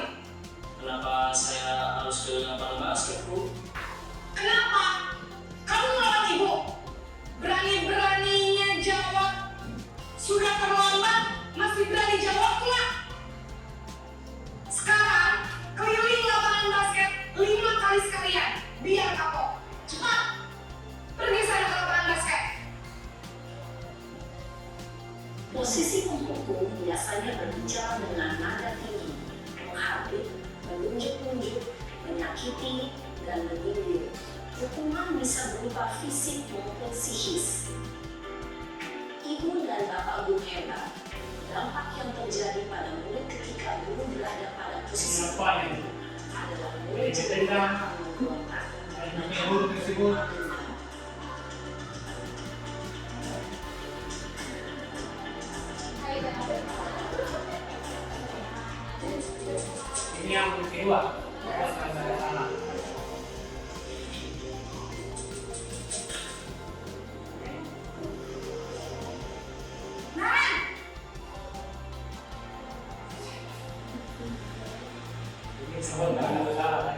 kenapa saya harus ke lapangan basket, Bu? Kenapa? Kamu melawan ibu. Berani-beraninya jawab. Sudah terlambat, masih berani jawab pula. Sekarang, keliling lapangan basket 5 kali sekalian. Biar kapok. Cepat. Pergi sana ke lapangan basket. Posisi penghukum biasanya berbicara dengan nada tinggi, menghardik, menunjuk-nunjuk, menyakiti, dan menyindir. Hukuman bisa berupa fisik maupun psikis. Ibu dan bapak guru hebat, dampak yang terjadi pada murid ketika guru berada pada posisi adalah murid cenderung memberontak karena Guru tersebut Ini yang kedua, saya salah. Ini sebenarnya salah.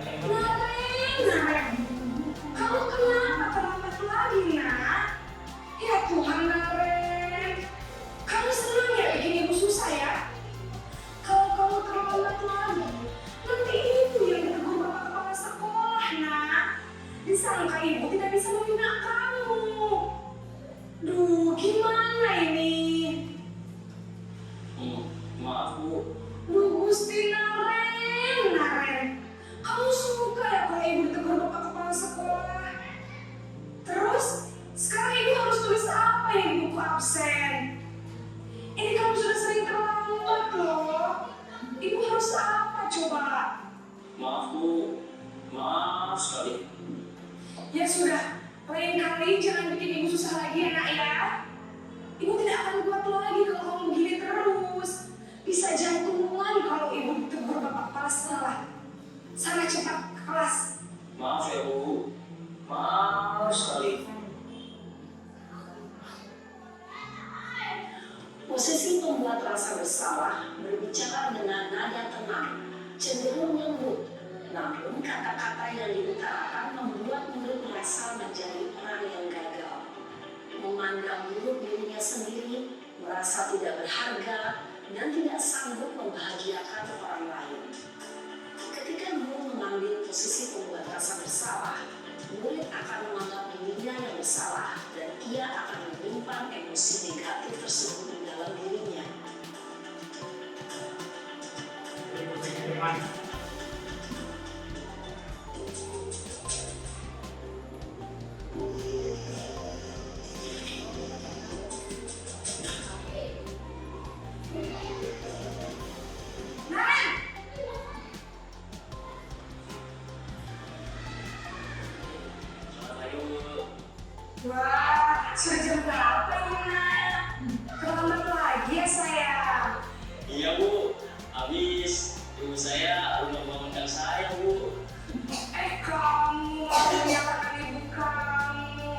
Kamu kenapa terlambat lagi, nak? Ya Tuhan, Naren. Kamu senang ya bikin ibu susah ya? Kalau kamu terlambat lagi, nanti ibu yang ditegur bapak kepala sekolah, nak. Disangka ibu tidak bisa membina kamu. Duh, gimana ini? Maaf Bu. Duh, Gusti Naren. Kamu suka ya kalau ibu ditegur bapak kepala sekolah? Terus, sekarang ibu harus tulis apa yang di buku absen? Ini kamu sudah sering terlambat loh. Ibu harus apa coba? Maaf Bu. Maaf sekali. Ya sudah, lain kali jangan bikin ibu susah lagi ya nak ya. Ibu tidak akan kuat lagi kalau kamu begini terus. Bisa jantungan kalau ibu ditegur bapak kepala sekolah. Sana cepat ke kelas. Maaf ya Bu. Maaf sekali. Posisi pembuat rasa bersalah berbicara dengan nada tenang, cenderung lembut. Namun kata-kata yang diutarakan membuat murid merasa menjadi orang yang gagal. Memandang buruk dirinya sendiri, merasa tidak berharga, dan tidak sanggup membahagiakan orang lain. Ketika guru mengambil posisi pembuat rasa bersalah, murid akan menganggap dirinya yang bersalah dan ia akan menyimpan emosi negatif tersebut di dalam dirinya. Ayo Bu. Wah, sudah jam berapa ini, nak? Terlambat lagi ya saya. Iya Bu. Habis ibu saya udah membangunkan saya Bu. Kamu mau menyalahkan ibu kamu.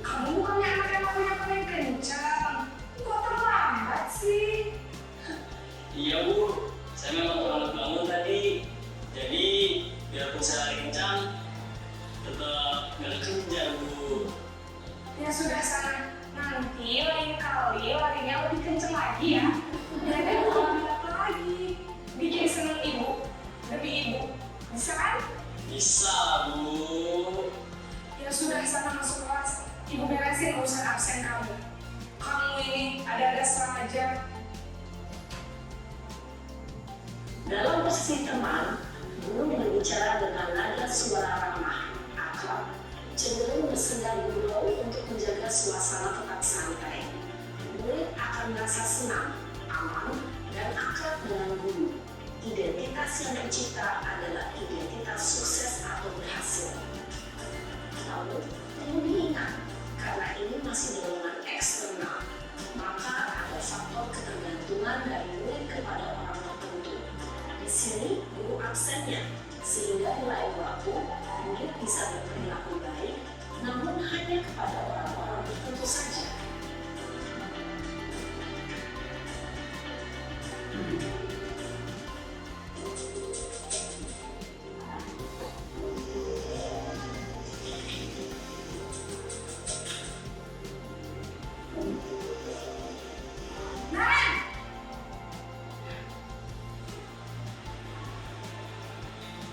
Kamu bukannya anak yang punya paling kencang. Kok terlambat sih? Iya Bu. Saya memang terlambat bangun tadi. Jadi biarpun saya lari kencang, tetap nggak kejar Bu. Ya sudah sana. Nanti lain kali larinya lebih kencang lagi ya. Jadi terlambat lagi. Bikin seneng ibu demi ibu. Bisa kan? Bisa Bu. Ya sudah sana masuk kelas. Ibu beresin urusan absen kamu. Kamu ini ada-ada serang aja. Dalam posisi teman, guru berbicara dengan nada suara ramah, akrab, cenderung bersenda gurau untuk menjaga suasana tetap santai. Murid akan merasa senang, aman, dan akrab dengan guru. Identitas yang tercipta adalah identitas sukses atau berhasil. Namun, perlu diingat, karena ini masih golongan eksternal, maka ada faktor ketergantungan dari murid kepada orang tertentu. Di sini, guru absennya, sehingga di lain waktu, murid bisa berperilaku baik, namun hanya kepada orang-orang tertentu saja.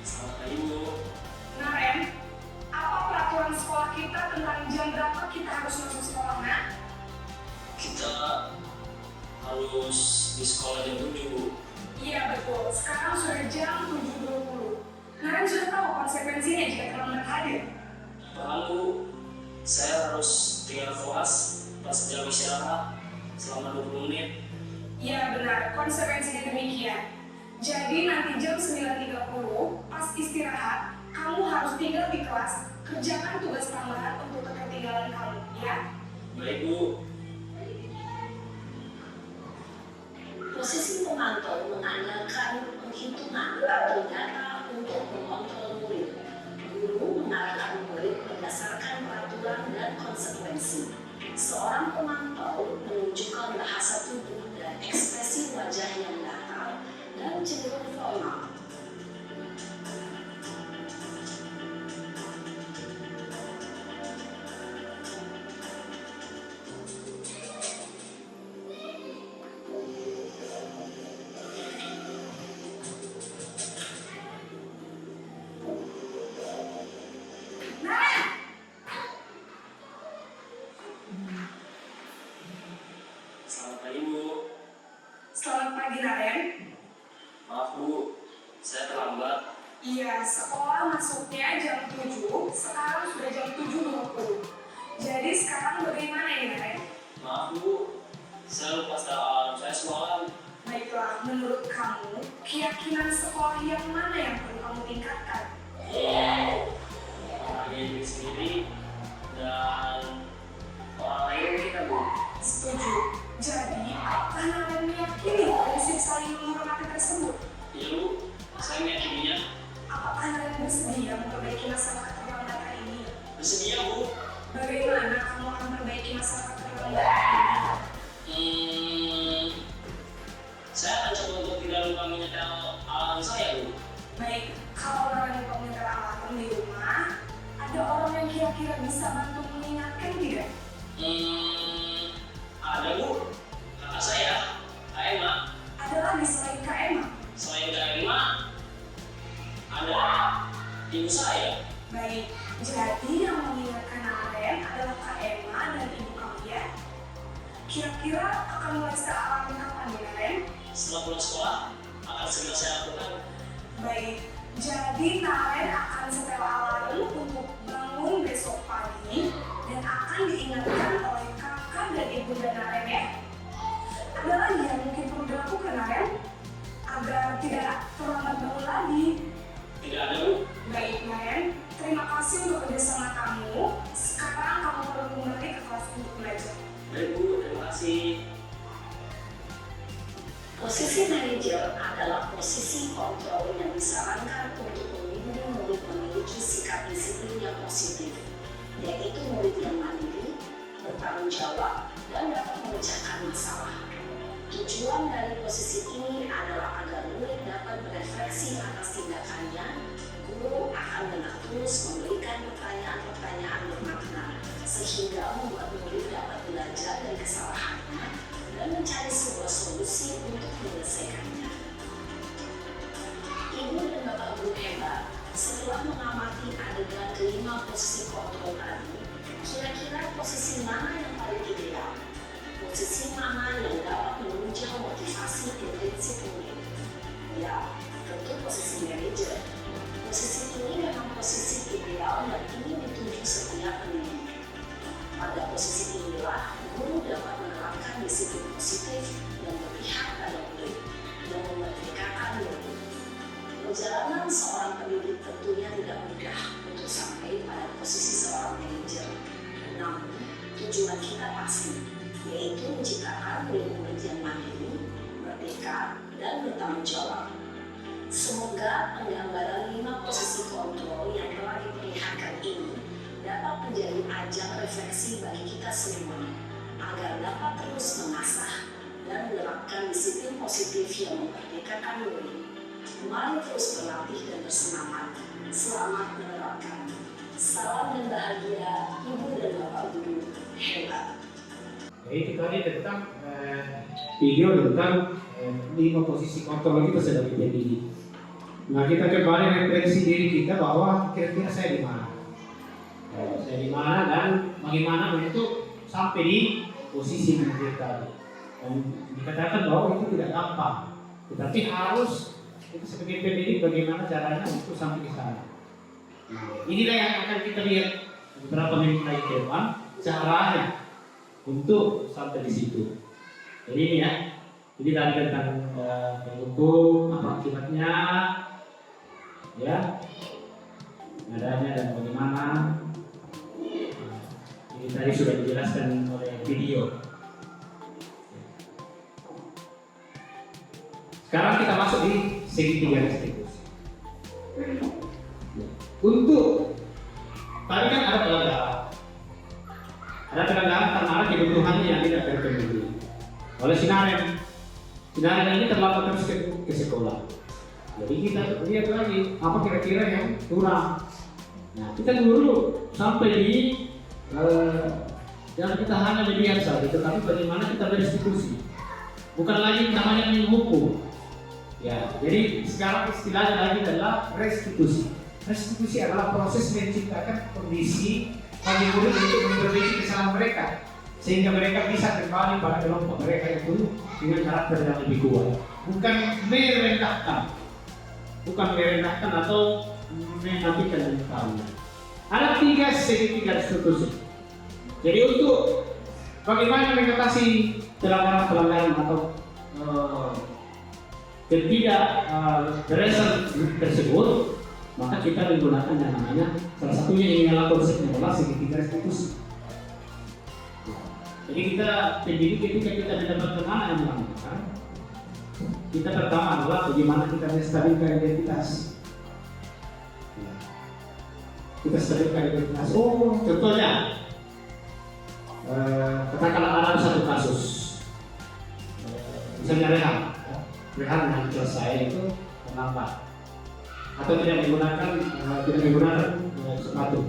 Selamat pagi Bu. Naren, apa peraturan sekolah kita tentang jam berapa kita harus masuk sekolah, nak? Kita harus di sekolah jam 7 Bu. Iya betul, sekarang sudah jam 7.20. Naren sudah tahu konsekuensinya jika terlambat hadir. Lalu saya harus tinggal kelas pas jam istirahat selama 20 menit. Ya benar, konsekuensinya demikian. Jadi nanti jam 9.30 pas istirahat, kamu harus tinggal di kelas, kerjakan tugas tambahan untuk ketertinggalan kamu, ya? Baik Bu. Posisi pemantau mengandalkan penghitungan atau data untuk mengontrol murid. Guru mengarahkan murid berdasarkan peraturan dan konsekuensi. Seorang pemantau menunjukkan bahasa tubuh dan ekspresi wajah yang datar dan cenderung formal. Selamat pagi Bu. Selamat pagi, Naren. Maaf Bu, saya terlambat. Iya, sekolah masuknya jam 7, sekarang sudah jam 7.20. Jadi sekarang bagaimana ini, Naren? Maaf Bu, saya lupa setel alarm saya semalam. Baiklah, menurut kamu, keyakinan sekolah yang mana yang perlu kamu tingkatkan? Hargai diri sendiri dan orang lain kita Bu. Setuju. Jadi, apakah Naren meyakini prinsip saling menghormati tersebut? Iya Bu, saya meyakininya. Apakah Naren bersedia memperbaiki masalah keterlambatan ini? Bersedia Bu. Bagaimana kamu akan memperbaiki masalah keterlambatan ini? Saya akan coba untuk tidak lupa menyetel alarm saya Bu. Baik, kalau Naren lupa menyetel alarm di rumah, ada orang yang kira-kira bisa bantu mengingatkan tidak? Ada Bu, kakak saya, Kak Emma. Ada lagi selain Kak Emma? Selain Kak Emma, ada ibu saya. Baik, jadi yang mengingatkan Naren adalah Kak Emma dan ibu kamu ya? Kira-kira akan mulai setel alarm kapan nih, Naren? Setelah pulang sekolah, akan segera saya lakukan. Baik, jadi Naren akan setel alarm untuk bangun besok pagi dan akan diingatkan oleh kakak dan ibu dan Naren ya. Ada lagi yang mungkin perlu dilakukan Naren agar tidak terlambat bangun lagi. Tidak ada Bu. Baik Naren, terima kasih untuk kerjasama kamu. Sekarang kamu perlu kembali ke kelas untuk belajar. Baik Bu, terima kasih. Posisi manajer adalah posisi kontrol yang disarankan untuk membimbing murid memiliki sikap disiplin yang positif, yaitu murid yang mandiri, bertanggung jawab, dan dapat memecahkan masalah. Tujuan dari posisi ini adalah agar murid dapat berefleksi atas tindakannya. Guru akan dengan tulus memberikan pertanyaan-pertanyaan bermakna, sehingga membuat murid dapat belajar dari kesalahannya dan mencari sebuah solusi untuk menyelesaikannya. Ibu dan Bapak Guru hebat, setelah mengamati adegan kelima posisi kontrol tadi, kira-kira posisi mana yang paling ideal? Posisi mana yang dapat menunjang motivasi intrinsik murid? Ya, tentu posisi manajer. Posisi ini memang posisi ideal dan ingin dituju setiap pendidik. Pada posisi inilah, guru dapat menerapkan disiplin positif dan berpihak pada murid dan memerdekakan murid. Perjalanan seorang pendidik tentunya tidak mudah untuk sampai pada posisi seorang manajer. Namun, tujuan kita pasti, yaitu menciptakan murid-murid yang mandiri, merdeka, dan bertanggung jawab. Semoga penggambaran 5 posisi kontrol yang telah diperlihatkan ini dapat menjadi ajang refleksi bagi kita semua, agar dapat terus mengasah dan menerapkan disiplin positif yang memerdekakan murid. Mari terus berlatih dan bersemangat. Selamat menerapkan. Salam dan bahagia, Ibu dan Bapak Guru hebat. Itu tadi tentang Video tentang 5 posisi kontrol kita sebagai pendidik. Nah, kita kembali refleksi diri kita bahwa kira-kira saya di mana. Saya di mana dan bagaimana untuk sampai di posisi manajer tadi. Dan dikatakan bahwa itu tidak gampang, tetapi harus kita sebagai pendidik bagaimana caranya untuk sampai ke sana. Inilah yang akan kita lihat beberapa minggu lagi ke depan caranya untuk sampai di situ. Jadi ini ya, jadi tadi tentang hukum, apa akibatnya, ya, adanya dan bagaimana. Ini tadi sudah dijelaskan oleh video. Sekarang kita masuk di segitiga restitusi. Untuk tadi kan ada pelanggaran. Ada pelanggaran karena ada kebutuhannya yang tidak terpenuhi. Oleh Sinaren ini terlambat terus ke sekolah. Jadi kita lihat lagi apa kira-kira yang kurang. Nah, kita dulu sampai di jangan kita hanya melihat saja, tetapi bagaimana kita berestitusi. Bukan lagi namanya menghukum. Ya, jadi sekarang istilahnya lagi adalah restitusi. Restitusi adalah proses menciptakan kondisi bagi murid untuk memperbaiki kesalahan mereka, sehingga mereka bisa kembali pada kelompok mereka itu dengan karakter yang lebih kuat. Bukan merendahkan atau menafikan mentalnya. Ada segitiga restitusi. Jadi untuk bagaimana mengatasi pelanggaran atau ketidakberesan tersebut, maka kita menggunakan yang namanya salah satunya yang adalah konsepnya adalah segitiga restitusi. Jadi kita pendidik ketika kita mendapatkan anak yang melanggar, kita pertama adalah bagaimana kita menstabilkan identitas. Kita stabilkan identitas. Oh, contohnya, katakanlah ada satu kasus, misalnya Rehan yang selesai itu terlambat atau tidak menggunakan sepatu.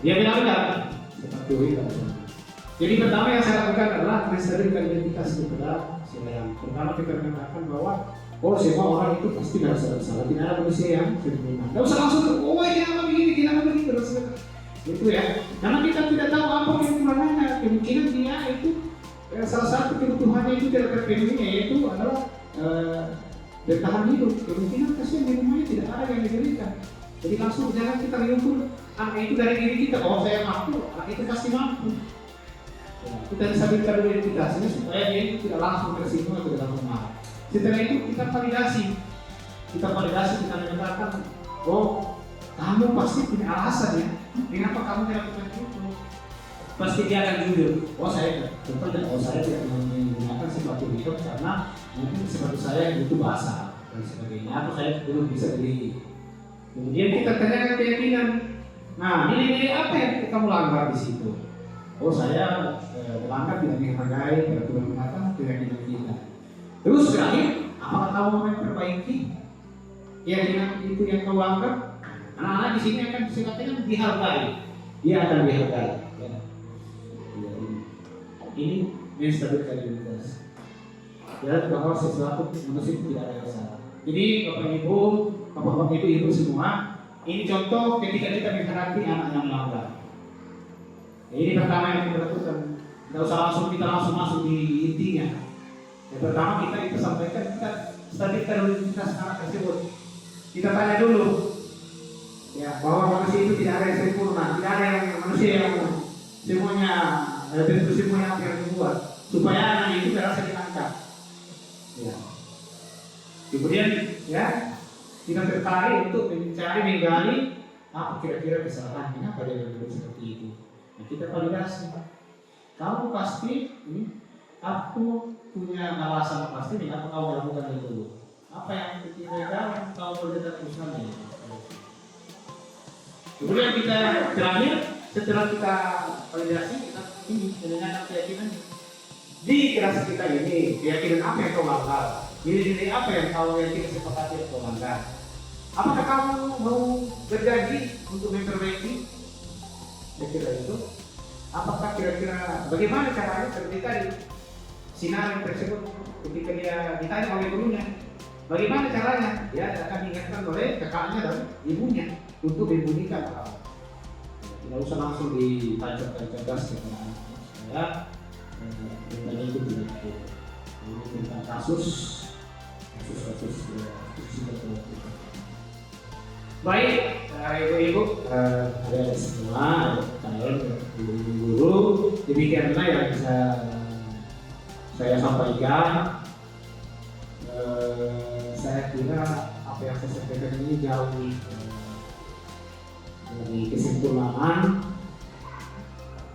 Dia melanggar sepatu itu. Jadi pertama yang saya lakukan adalah menstabilkan identitas kepada si Rehan. Pertama kita mengatakan bahwa semua orang itu pasti merasa bersalah, tidak ada manusia yang sempurna. Tidak usah langsung kenapa begini terus. Itu ya, karena kita tidak tahu apa kekurangannya. Kemungkinan dia itu salah satu kebutuhannya itu tidak terpenuhi, yaitu adalah bertahan hidup. Kemungkinan kasihan di rumahnya tidak ada yang diberikan. Jadi langsung jangan kita mengukur anak itu dari diri kita. Saya mampu, anak itu pasti mampu. Ya, kita stabilkan dulu identitasnya supaya dia itu tidak langsung tersinggung atau dalam rumah. Setelah itu kita validasi, kita mengatakan, kamu pasti punya alasan ya. Kenapa kamu tidak melakukan itu? Pasti dia akan jujur. Saya tidak menggunakan sepatu hidup karena mungkin sepatu saya itu basah dan sebagainya, atau saya belum bisa beli. Kemudian kita tanyakan keyakinan. Nah, nilai-nilai apa yang kamu langgar di situ? Saya melanggar tidak menghargai peraturan mengatakan keyakinan kita. Terus terakhir, apakah kamu mau memperbaiki keyakinan itu yang kau langgar? Anak-anak di sini akan dikatakan dihargai, dia akan dihargai. Ya. Ini menstabilkan identitas. Ya, bahwa sesuatu manusia itu tidak ada salah. Jadi bapak ibu semua, ini contoh ketika kita menghadapi anak yang melanggar. Ini pertama yang kita lakukan. Tidak usah kita langsung masuk di intinya. Yang pertama kita sampaikan, kita stabilkan identitas anak tersebut. Kita tanya dulu. Ya, bahwa manusia itu tidak ada yang sempurna, tidak ada yang manusia yang semuanya tentu semuanya apa yang dibuat, supaya anak itu merasa diangkat. Ya. Kemudian ya kita tertarik untuk menggali apa kira-kira kesalahan, kenapa dia berbuat seperti itu. Nah, kita validasi. Kamu pasti aku punya alasan pasti mengapa kamu melakukan itu. Apa yang kira-kira kamu berdekat urusannya. Kemudian kita terakhir setelah kita validasi, kita mendengarkan keyakinan di kelas kita ini, keyakinan apa yang kau langgar, nilai apa yang kau yakin sepakati kau langgar. Apakah kamu mau berjanji untuk memperbaiki? Kira-kira itu. Apakah kira-kira bagaimana caranya ketika Sinaren tersebut ketika dia ditanya oleh gurunya, bagaimana caranya? Dia akan diingatkan oleh kakaknya dan ibunya untuk membunyikan hal. Tidak usah langsung ditancap-tancap gas kepada anak saya. Tentang itu tidak cukup. Tentang kasus Baik, ibu-ibu, ada semua, kalian guru-guru, demikianlah yang bisa saya sampaikan. Saya kira apa yang saya sampaikan ini jauh dari kesimpulan,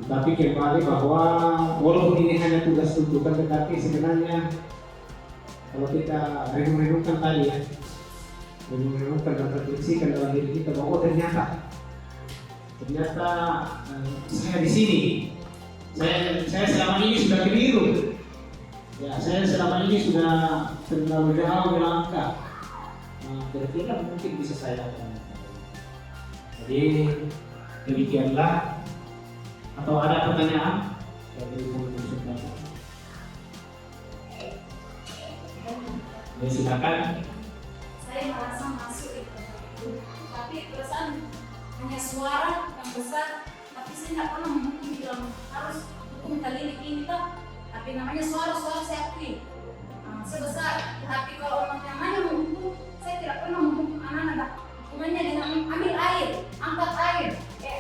tetapi kembali bahwa walaupun ini hanya tugas tuntutan, tetapi sebenarnya kalau kita renung-renungkan tadi ya, renungkan dan refleksikan dalam diri kita bahwa ternyata saya di sini, saya selama ini sudah keliru, ya saya selama ini sudah terlalu jauh melangkah. Kira-kira mungkin bisa saya lakukan. Jadi demikianlah. Atau ada pertanyaan dari pengurus sebelah? Ya silakan. Saya merasa masuk itu, tapi perasaan hanya suara yang besar, tapi saya tidak pernah menghukum bilang harus hukum kali ini toh. Tapi namanya suara saya akui sebesar. Tapi kalau orang yang namanya menghukum, saya tidak pernah menghukum anak-anak. Hukumannya dengan ambil air, angkat air.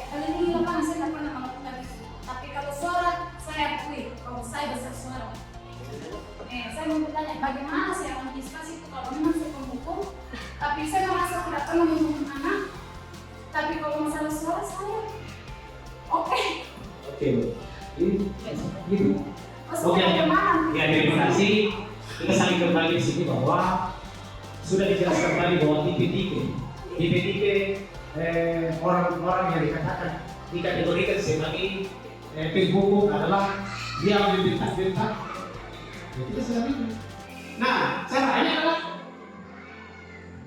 Kali ini lapangan saya tidak pernah melakukan itu. Tapi kalau suara saya akui, kalau saya besar suara. Saya mau bertanya, bagaimana saya mengantisipasi itu kalau memang saya penghukum, tapi saya merasa tidak pernah menghukum anak, tapi kalau masalah suara saya, oke. Gitu. Oke, ya terima kasih. Kita saling berbagi di sini bahwa sudah dijelaskan tadi bahwa tipe-tipe orang-orang yang dikatakan dikategorikan sebagai penghukum adalah dia membentak-bentak. Kita sudah bingung. Nah, caranya adalah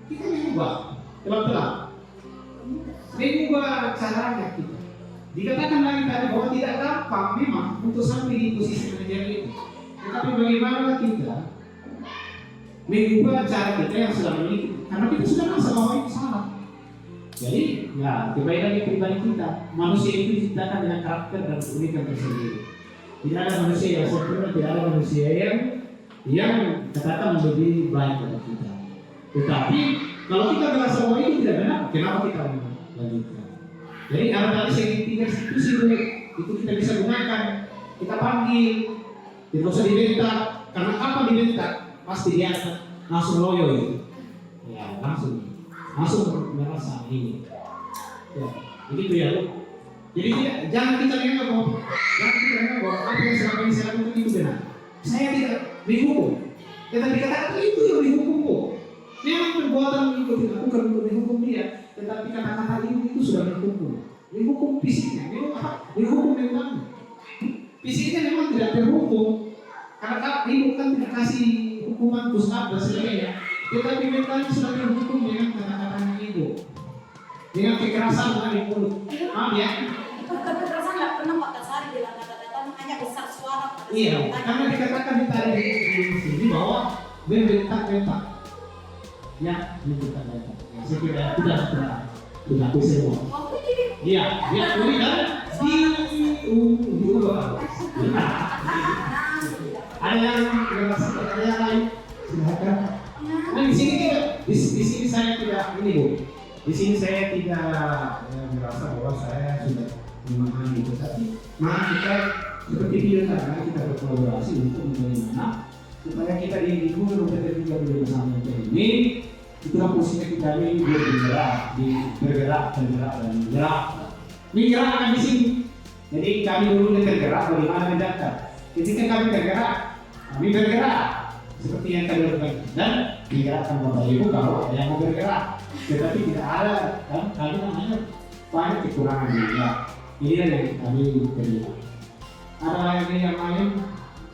kita mengubah pelan-pelan, mengubah caranya kita. Dikatakan lagi tadi bahwa tidak gampang memang untuk sampai di posisi manajer itu. Tetapi bagaimana kita mengubah cara kita yang sudah memiliki? Karena kita sudah merasa bahwa itu salah. Jadi, ya kembali lagi pribadi kita. Manusia itu diciptakan dengan karakter dan keunikan tersendiri. Tidak ada manusia yang sempurna, tidak ada manusia yang katakan lebih baik dari kita. Tetapi kalau kita merasa bahwa itu tidak benar, kenapa kita lanjutkan? Jadi ada tadi segitiga institusi itu kita bisa gunakan, kita panggil, tidak usah dibentak. Karena apa dibentak? Pasti dia langsung loyo itu. Ya langsung merasa ini. Ya, begitu ya lu. Jadi jangan kita lihat bahwa apa yang selama ini saya lakukan itu benar. Saya tidak dihukum, tetapi dikatakan itu yang dihukum kok. Memang perbuatan itu dilakukan untuk dihukum dia, tetapi kata-kata itu sudah dihukum. Dihukum fisiknya, dihukum mentalnya. Fisiknya memang tidak terhukum, karena ibu kan tidak kasih hukuman push up dan sebagainya. Tetapi mentalnya sudah dihukum dengan kata-katanya ibu, dengan kekerasan dari mulut. Maaf ya. Tapi perasaan nggak pernah Pak Kasari bilang kata-kata hanya besar suara. Iya, karena dikatakan di sini bahwa membentak-bentak. Ya, membentak-bentak. Saya kira sudah aku semua. Iya, dia tulisan diubah. Ada yang lain? Silakan. Nah, di sini saya tidak ini Bu. Di sini saya tidak merasa bahwa saya sudah memahami itu, tapi mari kita seperti video tadi kita berkolaborasi untuk bagaimana supaya kita di guru kita bersama ini itulah fungsinya kita ini bergerak menggerakkan di sini. Jadi kami dulu tergerak bagaimana mendatar. Ketika kami tergerak, kami bergerak seperti yang kami lakukan dan digerakkan Bapak Ibu kalau ada yang mau bergerak. Tetapi tidak ada kan kami namanya banyak kekurangan juga. Inilah yang kami terima. Ada lagi yang lain?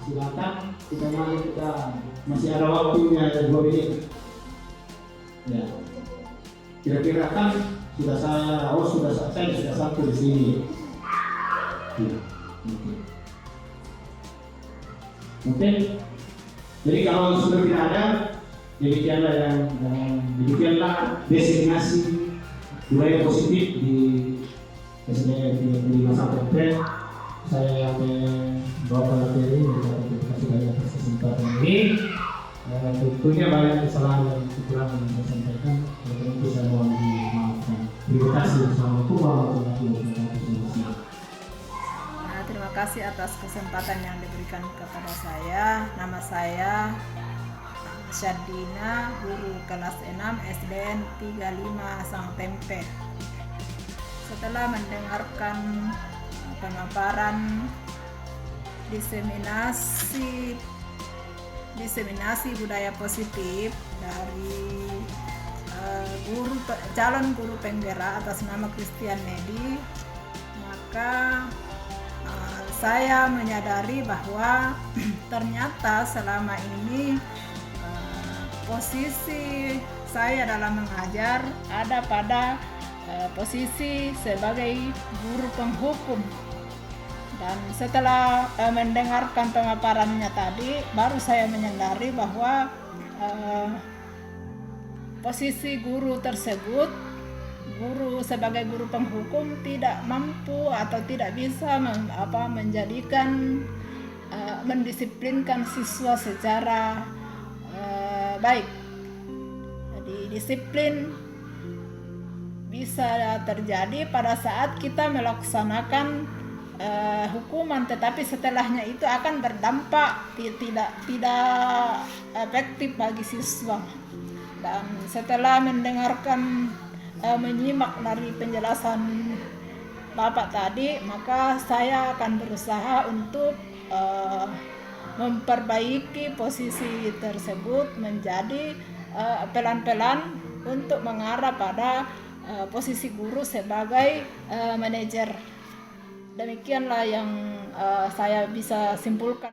Silakan kita masih ada waktunya, ada 2 menit. Ya. Kira-kira kan sudah sampai di sini. Ya. Oke. Jadi kalau sudah tidak ada, demikianlah destinasi budaya positif di SDN 35 Sampai. Saya Bapak Lateri terima kasih banyak atas kesempatan ini. Tentunya banyak kesalahan dan kekurangan yang saya sampaikan. Oleh karena itu saya mohon maaf. Terima kasih. Assalamualaikum warahmatullahi wabarakatuh. Terima kasih atas kesempatan yang diberikan kepada saya. Nama saya Syadina, guru kelas 6 SDN 35 Sangtempe. Setelah mendengarkan pemaparan diseminasi budaya positif dari calon guru penggerak atas nama Christian Nedi, maka saya menyadari bahwa ternyata selama ini posisi saya dalam mengajar ada pada posisi sebagai guru penghukum. Dan setelah mendengarkan pemaparannya tadi, baru saya menyadari bahwa posisi guru tersebut, guru sebagai guru penghukum tidak mampu atau tidak bisa mendisiplinkan siswa secara baik. Jadi disiplin bisa terjadi pada saat kita melaksanakan hukuman, tetapi setelahnya itu akan berdampak tidak efektif bagi siswa. Dan setelah menyimak dari penjelasan Bapak tadi, maka saya akan berusaha untuk memperbaiki posisi tersebut menjadi pelan-pelan untuk mengarah pada posisi guru sebagai manajer. Demikianlah yang saya bisa simpulkan.